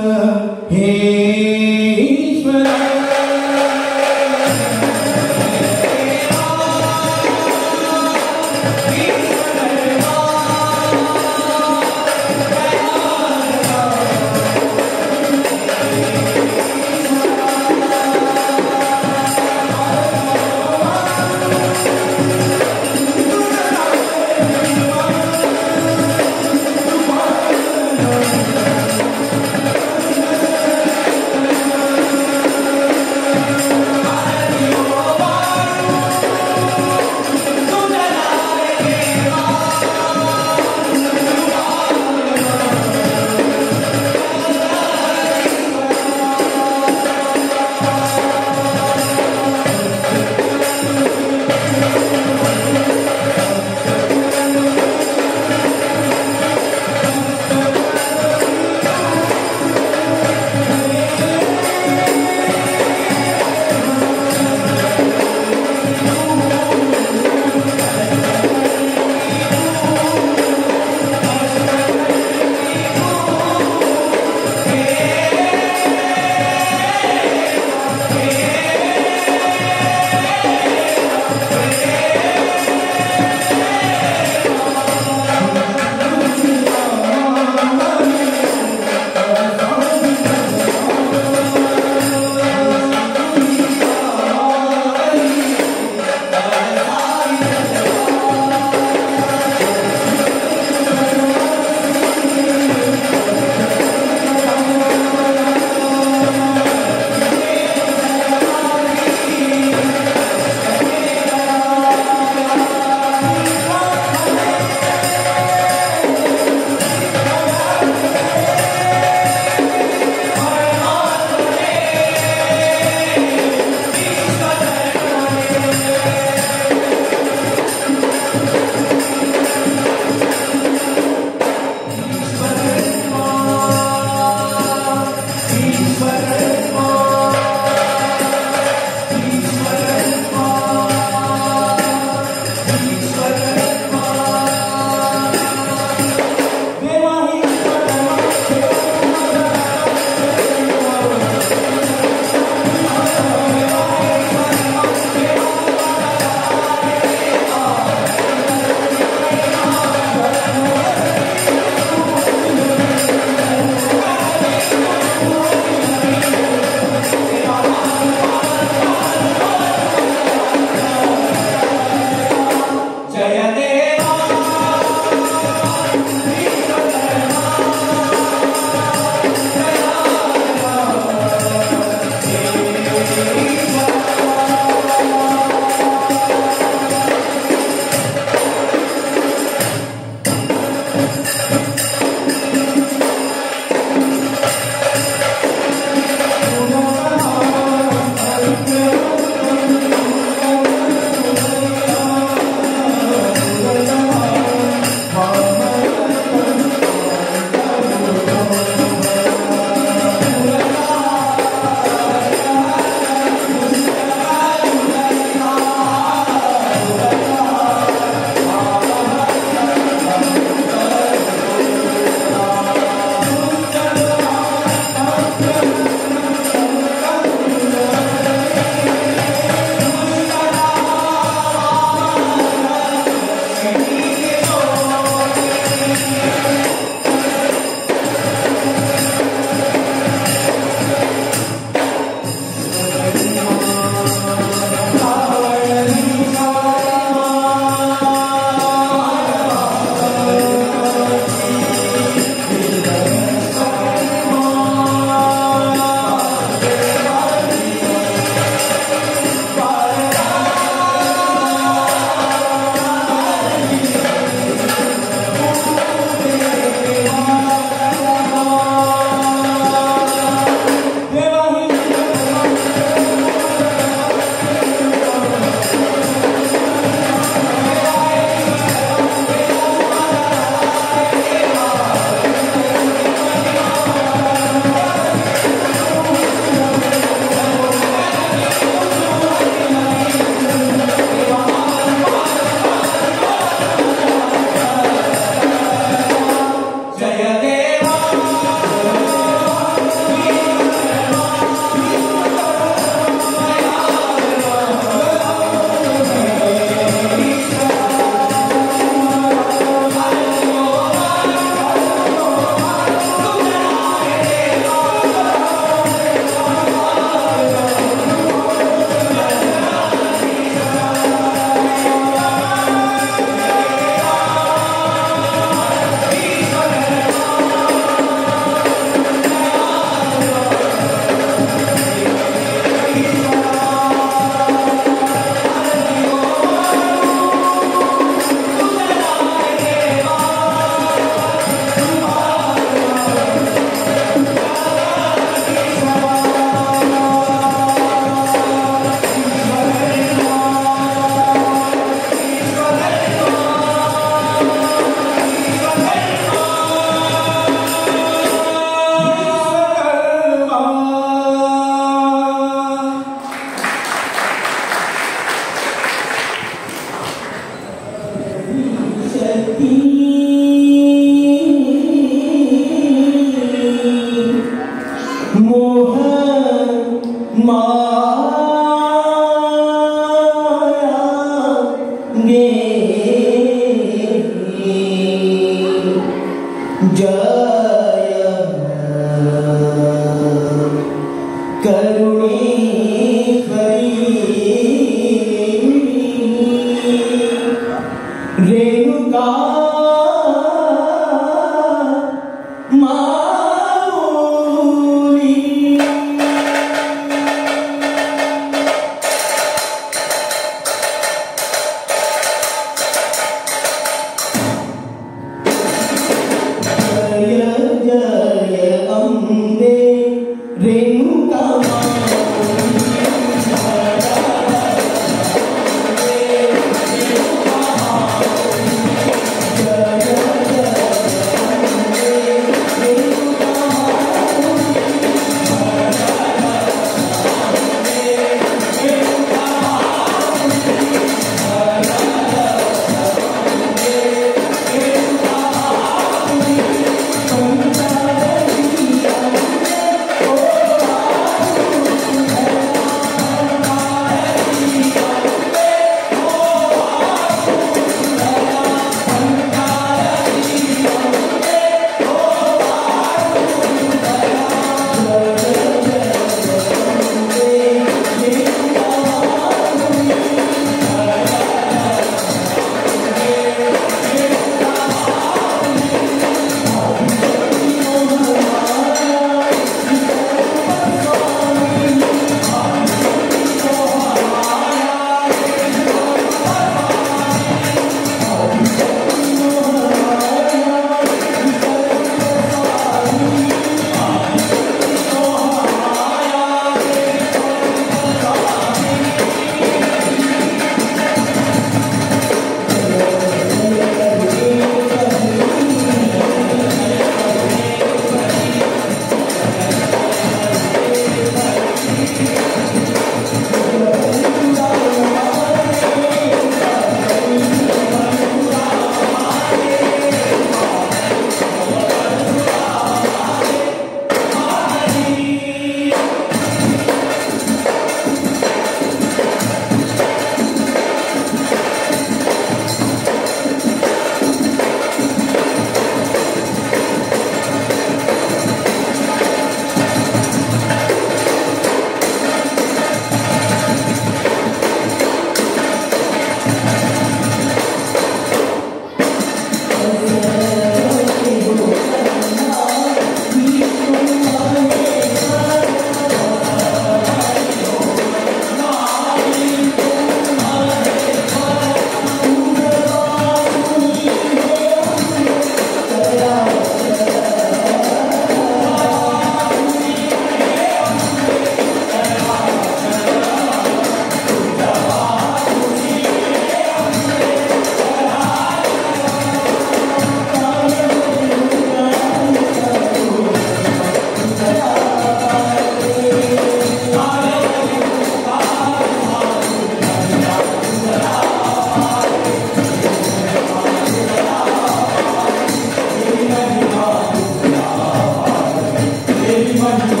Thank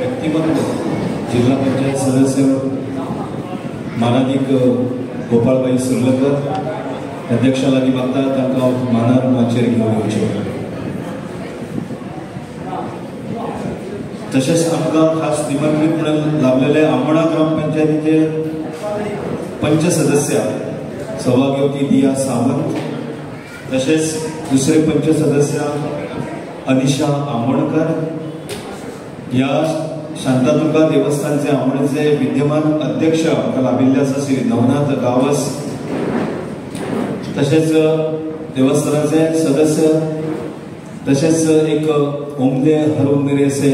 व्यक्तिमत्व जिल्हा पंचायत सदस्य मानाधिक गोपाळबाई सुर्लकर अध्यक्षाला मागता तांकां मानार माचेर घेवन येवचें. तशेंच आमकां खास निमंत्रीत म्हणून लाभलेले आमोणा ग्रामपंचायतीचे पंच सदस्य सौभाग्यवती दिया सावंत, तसेच दुसरे पंच सदस्य अनिशा आमोणकर, या शांतादुर्गा देवस्थानचे आमोणेचे विद्यमान अध्यक्ष आमकां लाभिल्ले आसा श्री नवनाथ गावस, तसेच देवस्थानाचे सदस्य, तसेच एक ओमदे हरओमदेरे असे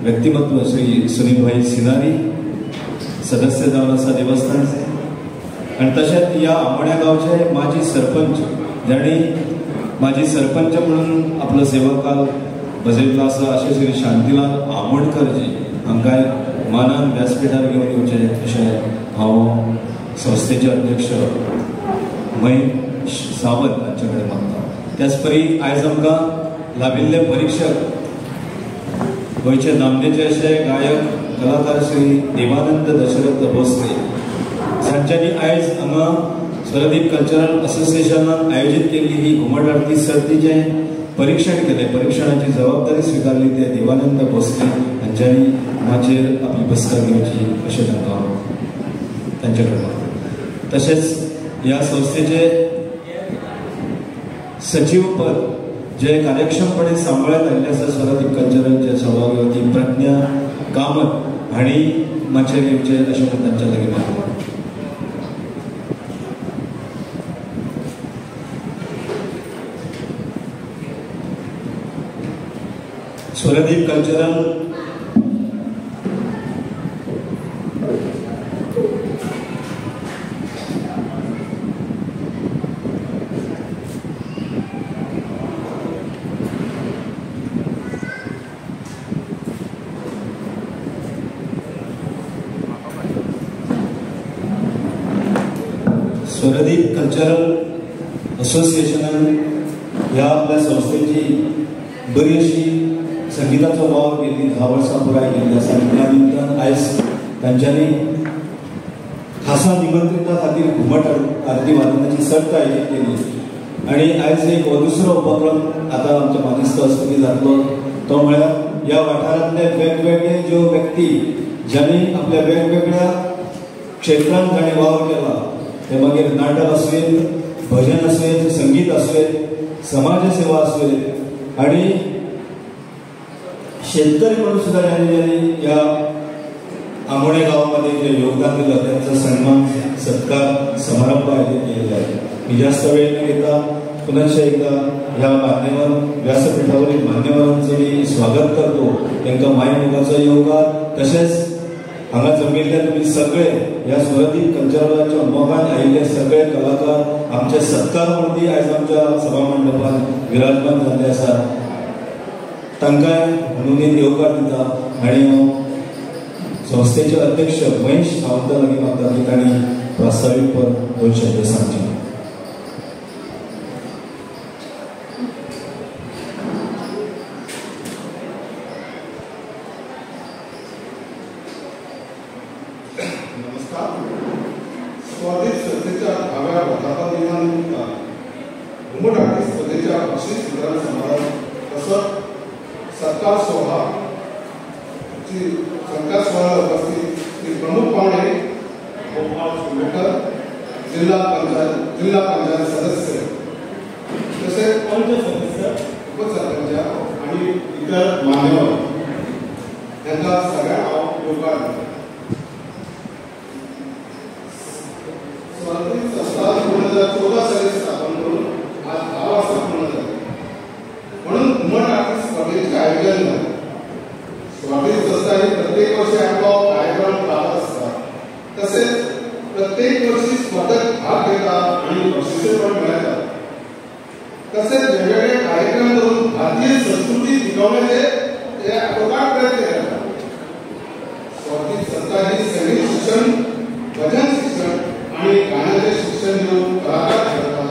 व्यक्तिमत्व श्री सुनीलभाई सिनारी सदस्य जावन आसा देवस्थानचे. आणि तशेंच या आमोण्या गांवचे माजी सरपंच ज्यांनी माजी सरपंच म्हणून आपलो सेवाकाल बजयल्लो आसा अशें श्री शांतीलाल आमोणकरजी हांकांय मानान व्यासपीठार घेवन येवचे अशें हांव संस्थेचे अध्यक्ष महेश सावंत हांचे कडेन मागता. त्याच परी आयज आमकां लाभिल्ले परीक्षक गोंयचे नामनेचे अशे गायक कलाकार श्री देवानंद दशरथ भोसले हांच्यांनी आयज हांगा स्वरदीप कल्चरल असोसिएशनान आयोजीत केल्ली ही घुमट आरती सर्तीचें परीक्षण केले. परीक्षणाची जबाबदारी स्विकारली ते देवानंद भोसले हांच्यांनी माचेर आपली बसका घेवची अशें तांकां तांचे कडेन मागता. तशेंच ह्या संस्थेचे सचिव पद जे कार्यक्षमपणे सांबाळत आयिल्ले आसा स्वरदीप कल्चरलचे सौभाग्यवती प्रज्ञा कामत हांणी माचेर येवचे अशें म्हणून तांच्या लागीं मागता. स्वरदीप कल्चरल स्वरदीप कल्चरल असोसिएशनान ह्या आपल्या संस्थेची बरी अशी संगीताचो वावर गेली 10 वर्सां पुराय केल्ली आसा. त्या निमतान आयज तांच्यांनी खासा निमंत्रिता खातीर घुमट आरती वादनाची सर्त आयोजीत केली आणि आयज एक दुसरो उपक्रम आतां आमच्या मानेस्त हस्तुकी जातलो तो म्हळ्यार ह्या वाठारांतले वेगवेगळे ज्यो व्यक्ती ज्यांनी आपल्या वेगवेगळ्या क्षेत्रांत ताणें वावर केला ते मागीर नाटक आसूं, भजन आसूं, संगीत आसूं, समाज सेवा आसूं आणि शेतकरी म्हणून सुद्धा ज्यांनी या आमोणे गावामध्ये जे योगदान दिलं त्यांचा सन्मान सत्कार समारंभ आयोजित केलेला आहे. मी जास्त वेळ न घेता पुनश्च एकदा या मान्यवर व्यासपीठावरील मान्यवरांचं मी स्वागत करतो. त्यांना मायमुखाचं योगदान तसेच हांगा जमिल्ले तुम्ही सगळे या स्वरदीप कल्चरलाच्या मोगान आयिल्ले सगळे कलाकार आमचे सत्कार मूर्ती आयज आमच्या सभा मंडपान विराजमान जाल्ले आसात. तांकांय म्हणून येवकार दिता आनी हांव संस्थेचे अध्यक्ष महेश सावंता लागीं मागता की तांणी प्रास्तावीक पर 2 शब्द सांगचे. नमस्कार. स्वरदीप संस्थेच्या 10व्या वर्धापन दिनानिमित्त घुमट आरती स्पर्धेच्या बक्षीस वितरण समारंभ तसंच सत्कार सोहळा उपस्थित प्रमुख पाहुणे गोपाळ सुर्लेकर जिल्हा पंचायत सदस्य तसेच पंच सदस्य उपसरपंच आणि इतर मान्यवर यांना सगळ्यांना योगदान दिलं. स्वरदीप संस्था 2014 साली स्थापन करून आज 10 वर्ष पूर्ण झाली. म्हणून घुमट आरती स्पर्धेचे आयोजन झाले. स्वरदीप संस्था ही प्रत्येक वर्षी आपला कार्यक्रम राबवत असतात. तसेच प्रत्येक वर्षी स्पर्धेत भाग घेतात आणि बक्षिसे पण मिळतात. तसेच वेगवेगळे कार्यक्रम करून भारतीय संस्कृती टिकवण्याचे ते अतोनात प्रयत्न करतात. स्वरदीप संस्था ही संगीत शिक्षण, भजन शिक्षण आणि गाण्याचे शिक्षण देऊन कलाकार ठरतात.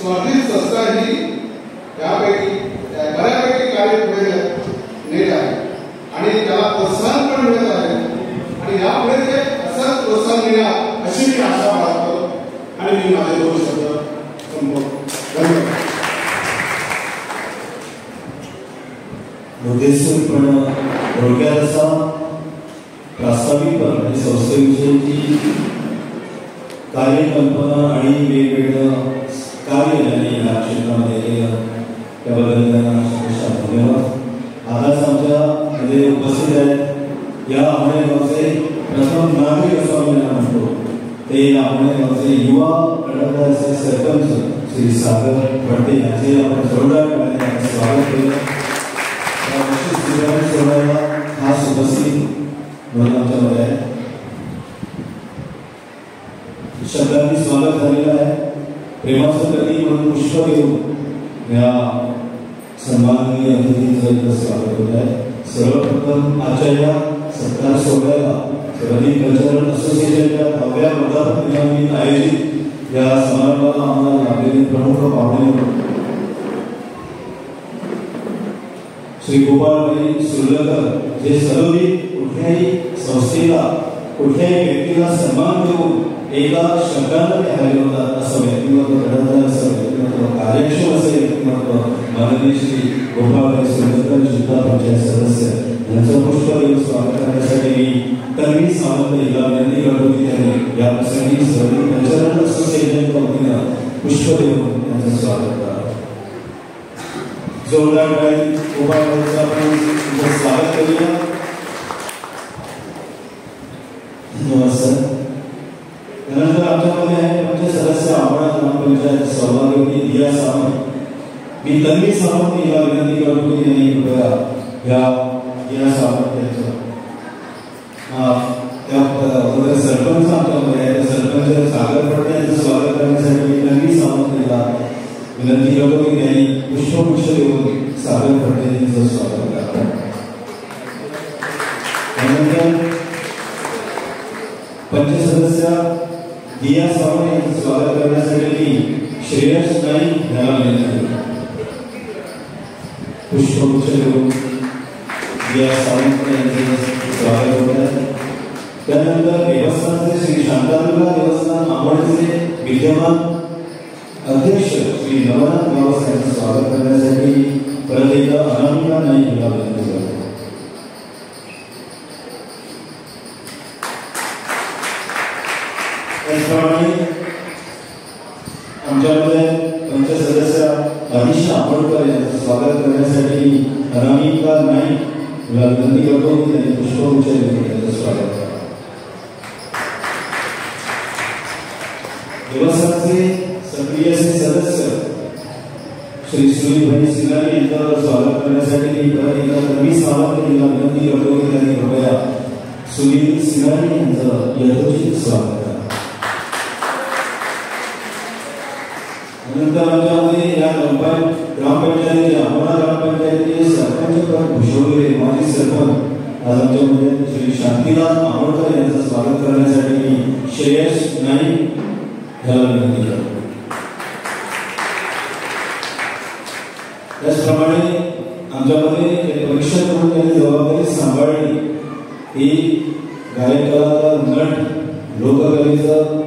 स्वाधीन संस्था ही यापैकी बऱ्यापैकी कार्य पुढे नेत आहे आणि त्याला प्रोत्साहन पण मिळत आहे आणि यापुढे ते असंच प्रोत्साहन मिळणार अशी मी आशा बाळगतो आणि मी माझे 2 शब्द संपवतो. धन्यवाद. मुद्देसूदपणे थोडक्यात असा प्रास्ताविकपणे संस्थेविषयीची कार्यकल्पना आणि वेगवेगळं कार्य त्यांनी या क्षेत्रामध्ये केलं त्याबद्दल त्यांना धन्यवाद. आताच आमच्यामध्ये उपस्थित आहेत या आंबणे गावचे प्रथम नागरिक असं आम्ही त्यांना म्हणतो ते आंबणे गावचे युवा कडकदारचे सरपंच श्री सागर फडते यांचे आपण जोरदार स्वागत केलं. खास उपस्थित म्हणून आमच्यामध्ये आहे. शब्दांनी स्वागत झालेलं आहे. प्रेमाचं प्रतीक म्हणून पुष्प घेऊन या सन्माननीय अतिथींचं इथं स्वागत होत आहे. सर्वप्रथम आजच्या सत्कार सोहळ्याला रवी कल्चरल असोसिएशनच्या 9व्या वर्धापन आयोजित या समारंभाला आम्हाला लाभलेले प्रमुख पाहुणे श्री गोपाळभाई सुर्लकर जे सरोदी कुठल्याही संस्थेला कुठल्याही व्यक्तीला सन्मान देऊन एका शब्दानं ते हरले होतात असं व्यक्तिमत्व घडवणारं असं व्यक्तिमत्व कार्यक्षम असं व्यक्तिमत्व माननीय श्री गोपाळभाई सुर्लकर जिल्हा पंचायत सदस्य यांचं पुष्प देऊन स्वागत करण्यासाठी मी तन्वी सावंत हिला विनंती करतो की त्यांनी या प्रसंगी सरोदी कल्चरल असोसिएशनच्या वतीनं पुष्प देऊन त्यांचं स्वागत करा. जोरदार टाळी गोपाळभाईचं आपण स्वागत करूया. धन्यवाद. त्यानंतर आमच्यामध्ये आहे पंचायत सदस्य आंबळा ग्रामपंचायत सहभागी होती दिया सावंत. मी तन्वी सावंत हिला विनंती करतो की त्यांनी कृपया या दिया सावंत यांचं त्या सरपंच आमच्यामध्ये आहे सरपंच सागर फडते यांचं स्वागत करण्यासाठी मी तन्वी सावंत हिला विनंती करतो की त्यांनी पुष्पगुच्छ देऊन सागर फडते यांचं स्वागत करा. त्यानंतर पंचायत सदस्य दिया सावंत यांचं स्वागत करण्यासाठी मी श्रेयस नाईक यांना विनंती करतो. पुष्पगुच्छ देऊन दिया सावंत यांचं स्वागत होत आहे. त्यानंतर देवस्थानचे श्री शांतादुर्गा देवस्थान आंबोलीचे विद्यमान अध्यक्ष श्री नवनाथ गावस यांचं स्वागत करण्यासाठी परत एकदा अनामिका नाईक यांना विनंती करतो. त्याचप्रमाणे आमच्यामध्ये पंचायत सदस्य अनिशा आंबोडकर यांचं स्वागत करण्यासाठी अनामिका नाईक यांना विनंती करतो की त्यांनी पुष्पगुच्छ देऊन त्यांचं स्वागत करा. देवस्थानचे सक्रिय सदस्य श्री सुनीलभाई सिंगारी यांचं स्वागत करण्यासाठी मी परत एकदा तन्वी सावंत यांना विनंती करतो की त्यांनी कृपया सुनील सिंगारी यांचं यथोचित स्वागत करा. नंतर आमच्यामध्ये या ग्रामपंचायतीचे आंबोळा ग्रामपंचायतीचे सरपंच पद भूषवलेले माजी सरपंच आज आमच्यामध्ये श्री शांतीनाथ आंबोळकर यांचं स्वागत करण्यासाठी मी श्रेयस नाईक याला विनंती करतो. त्याचप्रमाणे आमच्यामध्ये परीक्षा करून त्यांनी जबाबदारी सांभाळली ही गायक कलाकार नट लोककलेचं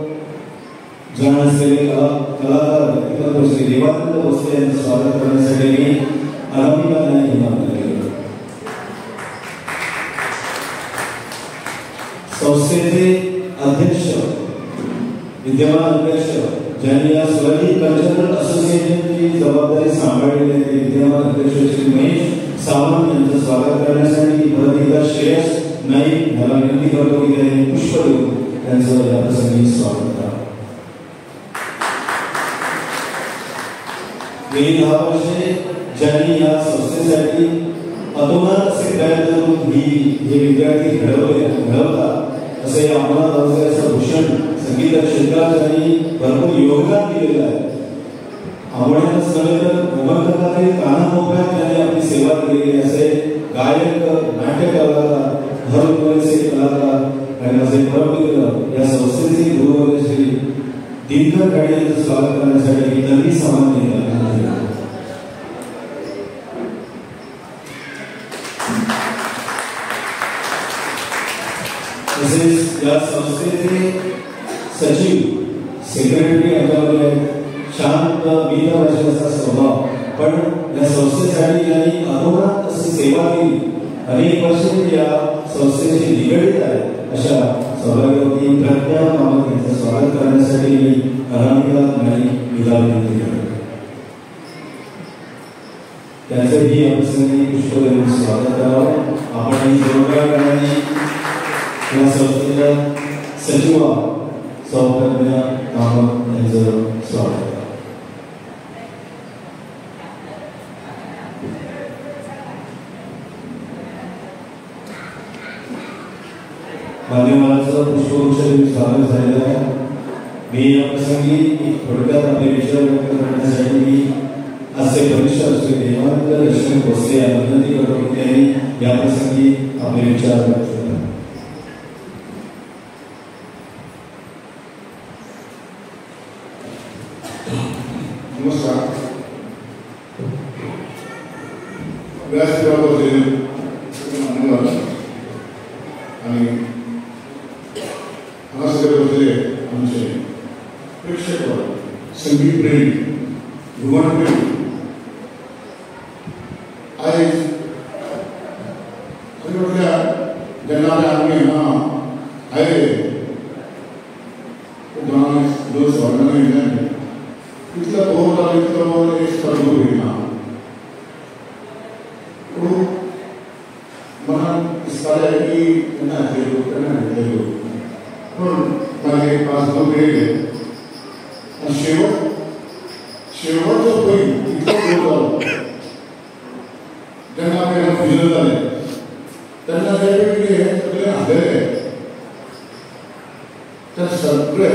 जाण असलेले कलाकार व्यक्तिमत्व श्री देवानंद भोसले यांचं स्वागत करण्यासाठी मी अनामिका नाईक यांना विनंती करतो. संस्थेचे अध्यक्ष विद्यमान अध्यक्ष ज्यांनी या स्वराजी कल्चरल असोसिएशनची जबाबदारी सांभाळलेली आहे विद्यमान अध्यक्ष श्री महेश सावंत यांचं स्वागत करण्यासाठी परत एकदा श्रेयस नाईक यांना विनंती करतो की त्यांनी पुष्प देऊन त्यांचं या प्रसंगी स्वागत करा. गेली 10 वर्षे ज्यांनी या संस्थेसाठी अतोनात असे प्रयत्न करून हे विद्यार्थी घडवतात असे आम्हाला गावचे असं भूषण संगीत क्षेत्रात त्यांनी भरपूर योगदान दिलेलं आहे. आंबोळ्यातच नव्हे तर भूमंडलातील कानाकोपऱ्यात त्यांनी आपली सेवा केलेली असे गायक नाट्य कलाकार धर्मचे कलाकार आणि असे परममित्र या संस्थेचे गुरु श्री दिनकर गाडे यांचं स्वागत करण्यासाठी तन्वी सावंत संस्थेचे सचिव सेक्रेटरी यांच्यामध्ये शांत मीर असा स्वभाव, पण या संस्थेसाठी यांनी अनोखा अशी सेवा दिली. अनेक वर्षे या संस्थेशी निगडीत आहे अशा सौभाग्यवती प्रज्ञा कामत यांचं स्वागत करण्यासाठी मी अनामिका आणि विनंती करतो. त्यांचंही आमचं पुष्पदेवी स्वागत करावं. आपण जोरदारपणे या संस्थेच्या सचिवा सौप्रज्ञा कामत यांचं स्वागत करावं. मान्यवरांचं पुष्पवृक्षाने स्वागत झालेलं आहे. मी या प्रसंगी थोडक्यात आपले विचार व्यक्त करण्यासाठी मी आजचे भविष्य श्री देवानंद लक्ष्मण भोसले यांना विनंती करतो की त्यांनी या प्रसंगी आपले विचार व्यक्त करावे. नमस्कार. व्यासपीठावर मान्यवर आणि बसलेले आमचे प्रेक्षक संगीत प्रेमी युवा प्रेमी आज ज्यांना आम्ही आहे दो स्वर्ग तिथला बहुत एक स्पर्ध होईल मला दिसताले आहे की त्यांना घेतलेलो पण माझे 5-2 गेले आणि शेवट जो होईल इतकं बोलतो ज्यांना आपल्याला फिरत झाले त्यांना त्यापैकी हे सगळे आलेले तर सगळे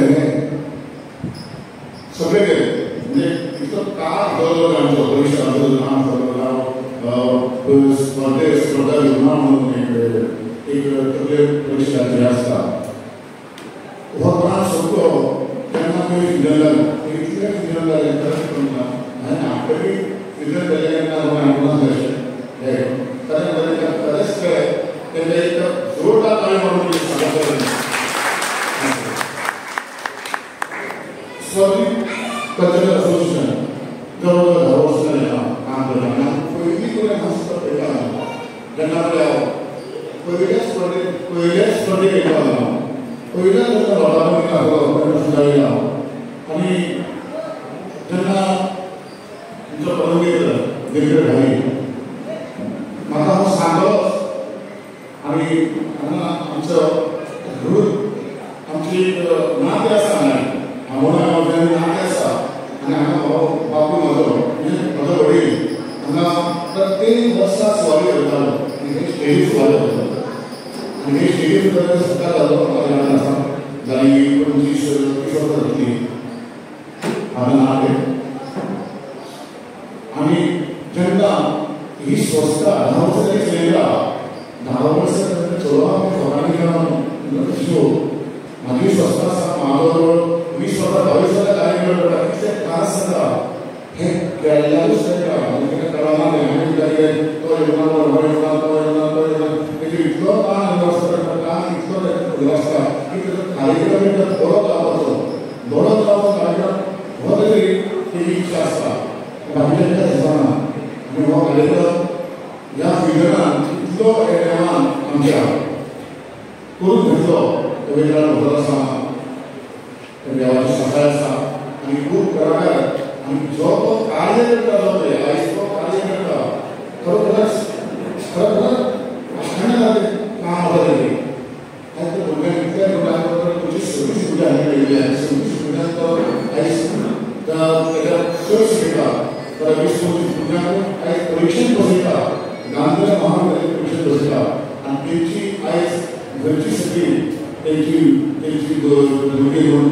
गेले म्हणजे इतकं का बरोबर आमचं भविष्य आंदोलन स्पर्धा निर्माण म्हणून एक परीक्षा जे असतात भगवान सबको त्यांना काही फिरलं इतक्या फिरलं आणि आपली फिरत त्यांना एक जोरदार काय म्हणून स्वाधीन कल्चरल असोसिएशन जवळजवळ 10 वर्ष झाले काम करताना पहिली हस्त ज्यांना पहिल्या स्पर्धेत गेला पहिल्या सुधारला आणि त्यांना तुमचं परवानगी दीर्घ राहील मला सांगत आणि आमचं आमची नाते असा नाही आम्हाला नाते असा आणि बापू माझं वडील प्रत्येक वर्षात स्वागत करतात हे स्टेज स्वागत होतं आणि हे स्टेज सुद्धा झालं जाई 25 होती आम्हाला आहे आणि ज्यांना ही संस्था 10 वर्षांनी केलेला 10 वर्षांपर्यंत चोळा माझी संस्था माझ्याबरोबर 20 वर्ष 22 वर्ष कार्यक्रम करतात तास हे कॅलाच करायला इतकं काम व्यवस्था कार्यक्रम दौडत राहतो कार्यक्रम होत तरी त्याची इच्छा असतात आणि हा कार्यक्रम या फिरणात इतकं एवढ्यामान आमच्या करून घेतलो वेगळा होत असा देवाची सकाळ असा आणि खूप करार आणि जो तो कार्य करता जातो आईस तो कार्य करता खरोखरच काम होतं तुमची सगळी सुविधा आहे सगळी सुविधा परीक्षण बसयता गांधी महाविद्यालय परीक्षण बसयता आणि त्यांची आयज घरची सगळी त्यांची भुरगे घेऊन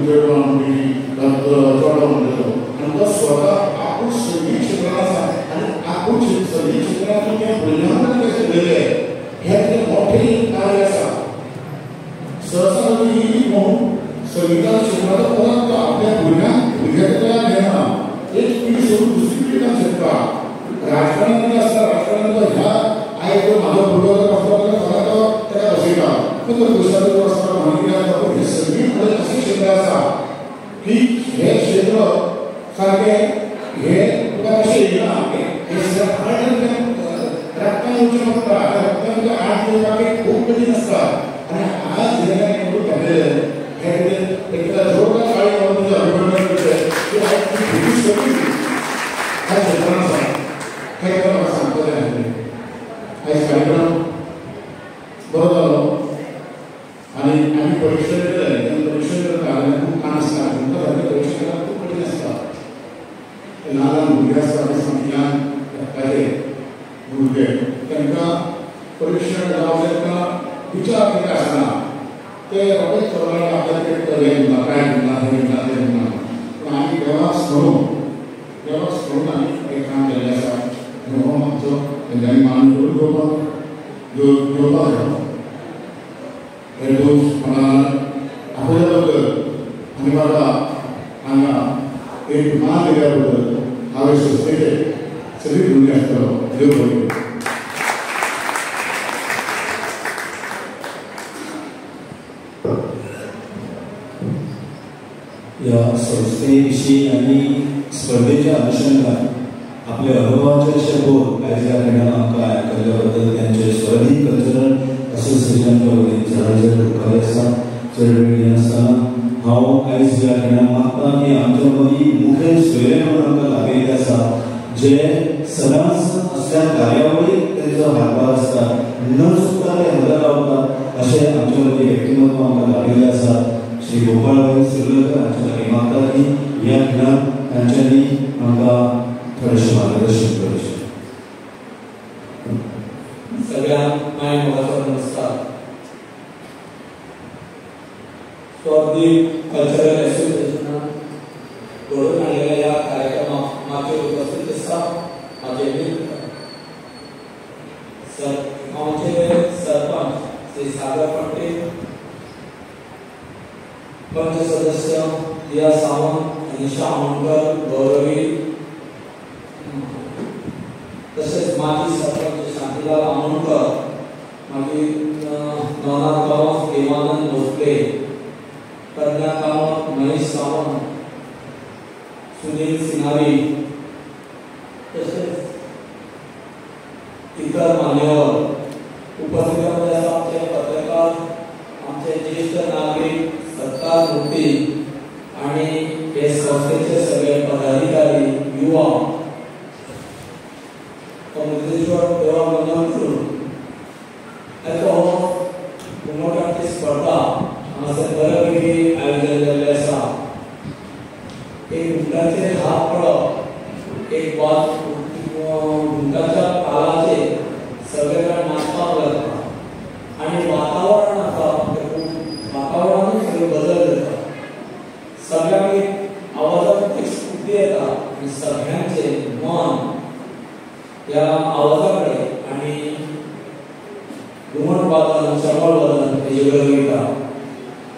आणि तो स्वतः आपण सगळी क्षेत्राचा आणि आपण सगळी क्षेत्रातून त्या मूल्यांकन कसे केले हे मोठे कार्य असा सहसा म्हणून संगीता क्षेत्रात परत आपल्या भुरग्याला घेणं एक पिढी सोडून दुसरी पिढी का शकता राजकारणामध्ये असतात राजकारणात ह्या आहे तो माझा पूर्वज असतो त्याला बसेला पण तो दुसऱ्या असताना माहिती सारखे हे तुका कशें येयना हे रक्तान उच्च पडटा रक्तान 8 दिवसाक खूब कठीण आसता आनी आज हे करून घेतलेले हे एक जोरदार काळी मारून अभिनंदन करते की आज ती भुरगीं सगळीं ह्या क्षेत्रांत आसा हें म्हाका सांगतलें आयज कार्यक्रम बरो जालो आनी आमी परीक्षण केलें तेन्ना परीक्षण करता खूब काम आसता तुमकां सारकें परीक्षण करप खूब कठीण आसता ल्हान ल्हान भुरगीं आसता ते समजान येताले भुरगे तांकां परीक्षण जावं तांकां विचार कितें आसना ते रोखडेच चलना आपल्याक कितें हें दिना काय दिना तें दिना तें दिना पूण आमी देवाक स्मरून आमी हें काम केल्लें आसा आनी हो आमचो तेंच्यांनी मान घेवपाक जाय हे दोश मनान आपल्या बद्दल आनी म्हाका हांगा एक मान दिल्या बद्दल हांवें संस्थेचे सगळीं भुरगीं आसतलो देव बरें करूं. या संस्थेविषयी आणि स्पर्धेच्या अनुषंगान आपले अनुभवाचे अशे बोल आयज ह्या खंडान आमकां आयकल्ल्या बद्दल त्यांचे स्वरनी कल्चरल असोसिएशनाच्या वतीन चडाचे उपकार आसा. चड वेळ घेनासतना हांव आयज ह्या खंडान मागता की आमच्या मदीं मुखेल सोयरे म्हणून आमकां लागिल्ले आसा जे सदांच असल्या कार्यावळीक तेंचो हातभार आसता न चुकता ते हजर रावतात अशें आमच्या मदीं व्यक्तिमत्व आमकां लागिल्लें आसा. श्री गोपाळ सुर्लकर हांचे लागीं मागता की ह्या खंडान तांच्यांनी आमकां थोडेशें मार्गदर्शन करचें. सगळ्यांक माय मोगाचो नमस्कार. स्वादीप कल्चरल एसोसिएशनान घडोवन हाडलेल्या ह्या कार्यक्रमाक म्हाजे उपस्थित आसा म्हाजे मित्र गांवचे सरपंच श्री सागर पटेल, पंच सदस्य दिया सावंत, अनिशा आमोणकर, गौरवी, तसेच माजी सरपंच शांतीलाल आमोणकर, मागीर नवनाथ गांव देवानंद भोसले, कन्या गांव महेश सावंत, सुनील सिन्हावी, तसेच इतर मान्यवर उपस्थित आमचे पत्रकार, आमचे ज्येष्ठ नागरिक, सत्कार मूर्ती आणि हे संस्थेचे सगळे पदाधिकारी, युवा, मुद्रेश्वर देवा वंदन करून घुमटाची स्पर्धा हांगासर बऱ्यापैकी आयोजन केल्लें आसा. एक घुमटाचेर हात पडप, एक बात घुमटाच्या तालाचेर सगळे जाण नाचपाक लागता आनी वातावरण आसा वातावरणान सगळे बदल जाता. सगळ्यांक एक आवाजांत एक स्फूर्ती येता आनी सगळ्यांचे मन ह्या आवाजा कडेन आनी घुमट वादन, चवळ वादन हेजे कडेन वयता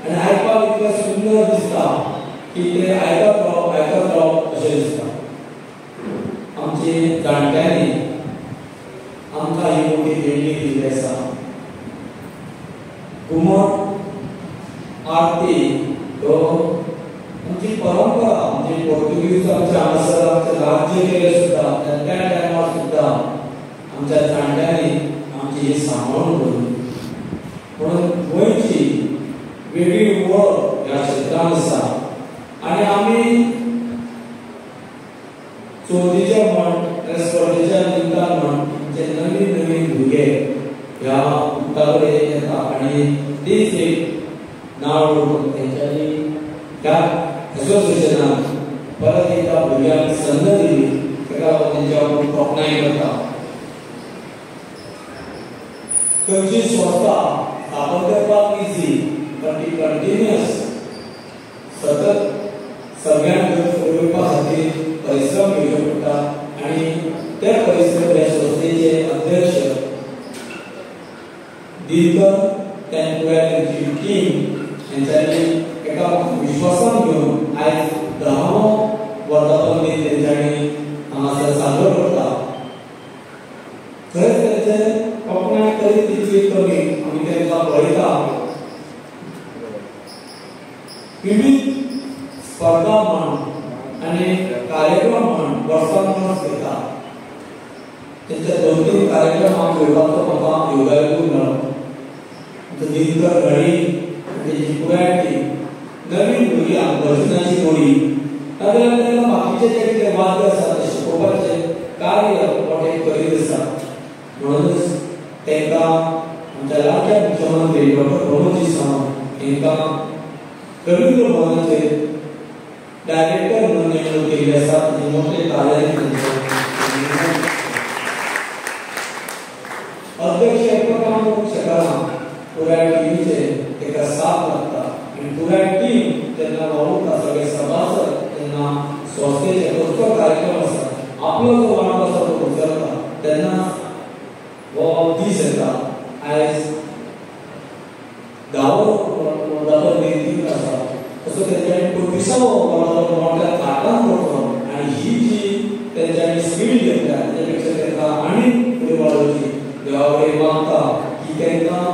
आनी आयकपाक इतलें सुंदर दिसता की ते आयकत रावप अशें दिसता. आमचे जाणट्यांनी आमकां ही मोठी देणगी दिल्ली आसा. घुमट आरती ह्यो आमची परंपरा, म्हणजे पोर्तुगीज आमचे हांगासर आमचे राज्य केले सुद्धा त्या टायमार सुद्धा आमच्या जाणट्यांनी आमची ही सांबाळून दवरली. म्हणून गोंयची वेगळी वळख ह्या क्षेत्रांत आसा आनी आमी चवथीचे म्हण स्पर्धेच्या निमतान म्हण आमचे नवीन नवीन भुरगे ह्या उक्ता कडेन येता आनी तीच एक नांव उडोवन तेंच्यांनी ह्या एसोसिएशनान परत एकदा भुरग्यांक संद दिली, ताका तेंच्या तोखणाय करता. खंयची संस्था स्थापन करपाक इजी, पण ती कंटिन्युअस सतत सगळ्यांक फुडोवपा खातीर परिश्रम घेवचे पडटा आनी ते परिश्रम ह्या संस्थेचे अध्यक्ष दिनकर तेंची टीम हेंच्यांनी एका विश्वासान घेवन आयज 10वो वर्धापन दिन तेंच्यांनी हांगासर साजरो करता. खंय तेंचे कोंकणाय तरी तितली कमी आमी तेंकां पळयता. विविध स्पर्धा म्हण कार्यक्रम म्हणून वर्सांत घेता त्यांच्या 2-3 कार्यक्रम हांव घेवपाचो म्हाका योगायोग मेळ्ळो. दिनकर घडी तेजी पुरायती नवीन भुरग्यांक भजनाची जोडी नाजाल्यार तांकां बाकीचे जे कितें वाद्य आसा ते शिकोवपाचें कार्य मोठें करीत आसा. म्हणूनच तांकां आमच्या लाडक्या मुख्यमंत्री डॉक्टर प्रमोदजी सावंत हांकां रवींद्र भवनाचेर डायरेक्टर म्हणून नेमणूक केल्ली आसा. आनी मोठे कार्यालय अध्यक्ष एकूण करूंक शकना. पुराय टिमीचे ताका साथ लागता आनी पुराय टीम जेन्ना वावुरता सगळे सभासद तेन्ना संस्थेचे कसलो कार्यक्रम आसा आपलो जो वांटो आसा तो उचलता तेन्ना हो दीस येता. आयज 10वो निर्तीक आसा असो तेंच्यांनी 25वो मोठ्या ताटान करचो आनी ही जी तेंच्यांनी स्पीड घेतल्या तेच्या पेक्षा तांकां आनी फुडें वाडोवची देवा कडेन मागता की तांकां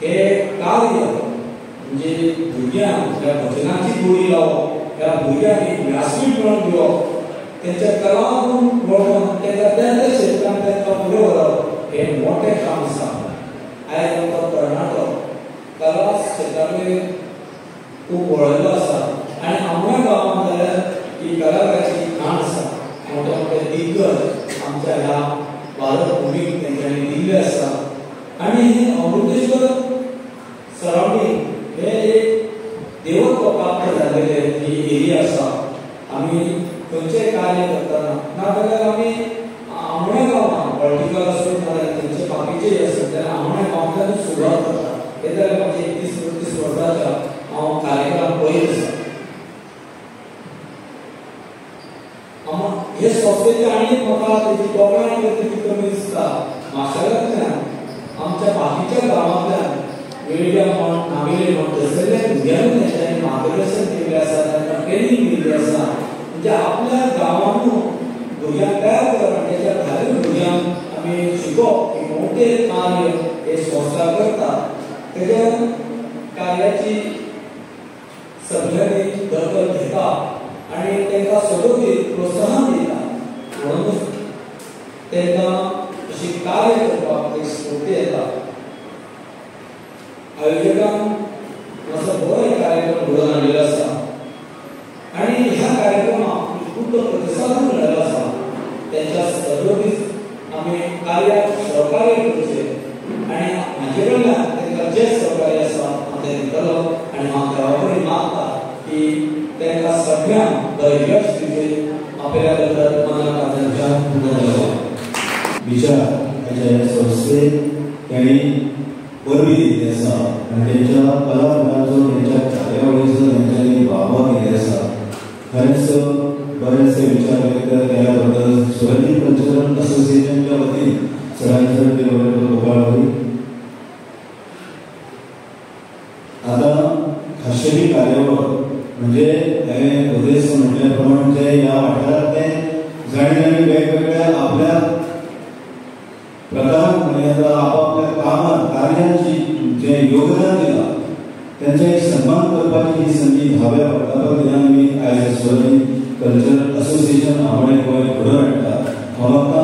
हे कार्य म्हणजे भुरग्यांक ह्या भजनाची जोडी लावप ह्या भुरग्यांक एक व्यासपीठ म्हणून दिवप तेंच्या कलांतून वळोवन तांकां त्या क्षेत्रांत तांकां फुडें व्हरप हें मोठें काम आसा. आयज आमकां कर्नाटक कला क्षेत्रांतले खूब वळिल्लो आसा आनी आमच्या गांवांत जाल्यार ही कलाकाराची खाण आसा. मोठे मोठे दिग्गज आमच्या ह्या भारत भुमीक तेंच्यांनी दिल्ले आसा आनी हे अमृतेश्वर सरावंडींग हे एक देवत्व प्राप्त जाल्लेले ही एरिया आसा. आमी खंयचेय कार्य करतना नाजाल्यार आमी आमच्या गांवांत पॉलिटिकल आसूं नाजाल्यार खंयचे बाकीचे आसूं तेन्ना आमच्या गांवांतल्यान सुरवात करता. हे जाल्यार म्हाजे 31-32 वर्सांच्या हांव कार्यक्रम पळयत आसा. हे संस्थेचे आनी म्हाका तेजी तोखणाय करची कमी दिसता. माशेलांतल्यान आमच्या बाकीच्या गांवांतल्यान वेळ्या म्हण नामेले म्हण तसले भुरग्यांक तेंच्यांनी मार्गदर्शन केल्लें आसा तांकां ट्रेनींग दिल्ली आसा. म्हणजे आपल्या गांवांतून भुरग्यांक तयार करप आनी तेच्या भायर भुरग्यांक आमी शिकोवप ही मोठें कार्य हे संस्था करता. तेज्या कार्याची सगळ्यांनी दखल घेता आनी तांकां सदोदीत प्रोत्साहन दिता. म्हणून तांकां अशी कार्य करपाक एक स्फूर्ती येता. आयोजकांक असो बरो कार्यक्रम घडोवन हाडिल्लो आसा आनी ह्या कार्यक्रमाक खूब प्रतिसाद मेळिल्लो आसा. तेंच्या सदोदीत आमी कार्याक सहकार्य करचें आनी म्हाजे कडल्यान तांकां जें सहकार्य आसा हांव तें दितलो आनी हांव देवा कडेन मागता की तांकां सगळ्यांक बरें यश दिवचें. आपल्या बद्दल मनापासून धन्यवाद. विचार हेच्या संस्थेक तेणी परबी दिल्ली आसा आनी तेंच्या कलाकारांचो तेंच्या कार्यावळीचो तेंच्यांनी वावर केल्लो आसा. खरेंच बरेचसे विचार व्यक्त केल्या बद्दल स्वरनी कल्चरल असोसिएशनच्या वतीन सगळ्यांनी चड गोपाळवाडी. आता खाशेली कार्यावळ म्हणजे हे उद्देश म्हटल्या प्रमाणे जे ह्या वाठारांतले जाणी वेगवेगळ्या आपल्या प्रकारान म्हणजे आपापल्या कामात कार्यांची जे योगदान दिलां त्यांचा एक सन्मान करपाची ही संधी 10व्या वर्धापन दिनाक आमी आयज स्वरनी कल्चरल असोसिएशन आमोणे गोंय घडोवन हाडटा. म्हाका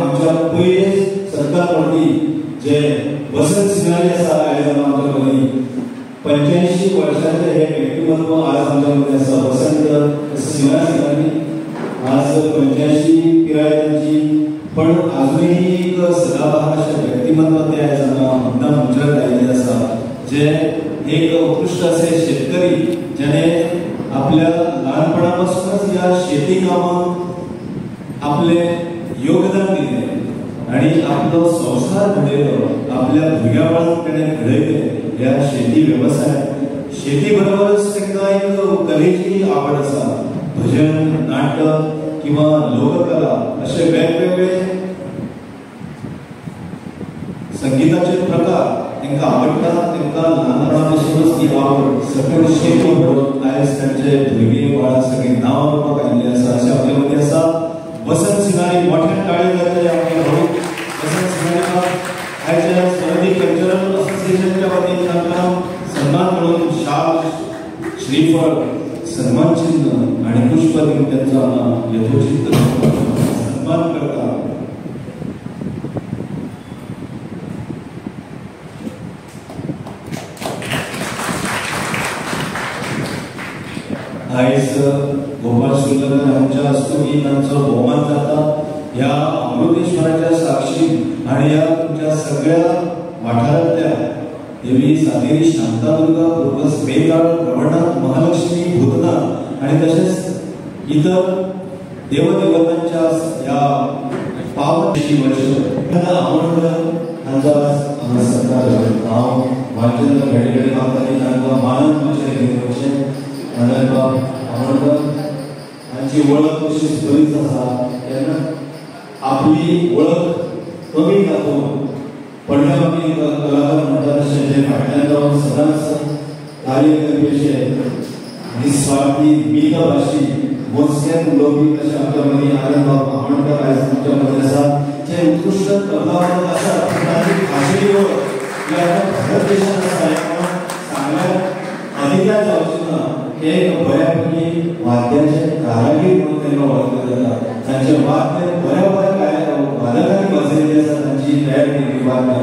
आमच्या पयले सत्कार करपी जे वसंत सिंगारी आसा आयज आमच्या मदीं 85 वर्षांचे हे व्यक्तिमत्व आज आमच्या मदीं आसा. वसंत सिंगारी आज 85 पिरायेची पण अजूनही एक सदाबहार अशें व्यक्तिमत्व ते आयज आमकां मुद्दाम उजळत आयिल्लें आसा. जे एक उत्कृष्ट असे शेतकरी ज्याने आपल्या लहानपणापासूनच या शेती कामात आपले योगदान दिले आणि आपलो संसार घडयलो. आपल्या भुरग्यापणांत ताणें घडयले ह्या शेती व्यवसाय. शेती बरोबरच तांकां एक कलेची आवड आसा. भजन, नाटक किंवा लोककला असे वेगवेगळे संगीताचे प्रकार तांकां आवडटा. तांकां ल्हानपणापासूनच ती आवड सकयल शेती म्हणून आयज तांचे भुरगीं बाळां सगळीं नांव करपाक आयिल्लीं आसा. अशें आपल्या मदीं आसा वसंत सिंगारी. मोठ्या ताळी जातले आपले भाऊ वसंत सिंगारी आयच्या स्वरनी कल्चरल असोसिएशनच्या वतीन तांकां सन्मान म्हणून शाल, श्रीफळ, सन्मान चिन्ह आणि पुष्प देऊन त्यांचा यथोचित सन्मान करता. आयज गोपाळ सुर्लकर आमच्या स्तुती तांचो भोवमान जाता ह्या अमृतेश्वराच्या साक्षीन आणि ह्या तुमच्या सगळ्या वाठारांतल्या देवी सातेरी शांतादुर्गा प्रोग्रस बेगाळ रवळनाथ महालक्ष्मी भूतनाथ आणि तसेच इतर देवदेवतांच्या ह्या पावन वर्ष आमोणकर हांचा सत्कार हांव वाचन घडये मागतानी तांकां मानन मातशें घेवन वचचें. आनंदबाब आमोणकर हांची वळख तशीच बरीच आसा. तेन्ना आपली वळख कमी दाखोवन पडल्यामागीर कलाकार म्हणटा तशें जे फाटल्यान जावन सदांच कार्य करपी निस्वार्थी मितभाशी मोजक्यान उलोवपी तशें आमच्या मदीं आनंदबाब आमोणकर आयज आमच्या मदीं आसा. जे उत्कृष्ट कलावंत आसा तांची खाशेली वळख भारत देशांत आसा हें सांगल्यार अधिकार जावचें ना. हे एक बऱ्यापैकी वाद्याचे कारागीर म्हणून तांकां वळखले जाता. तांचे वाद्य बऱ्या बऱ्या वादकांनी वाजयल्ले आसा. तांची तयार केल्ली वाद्य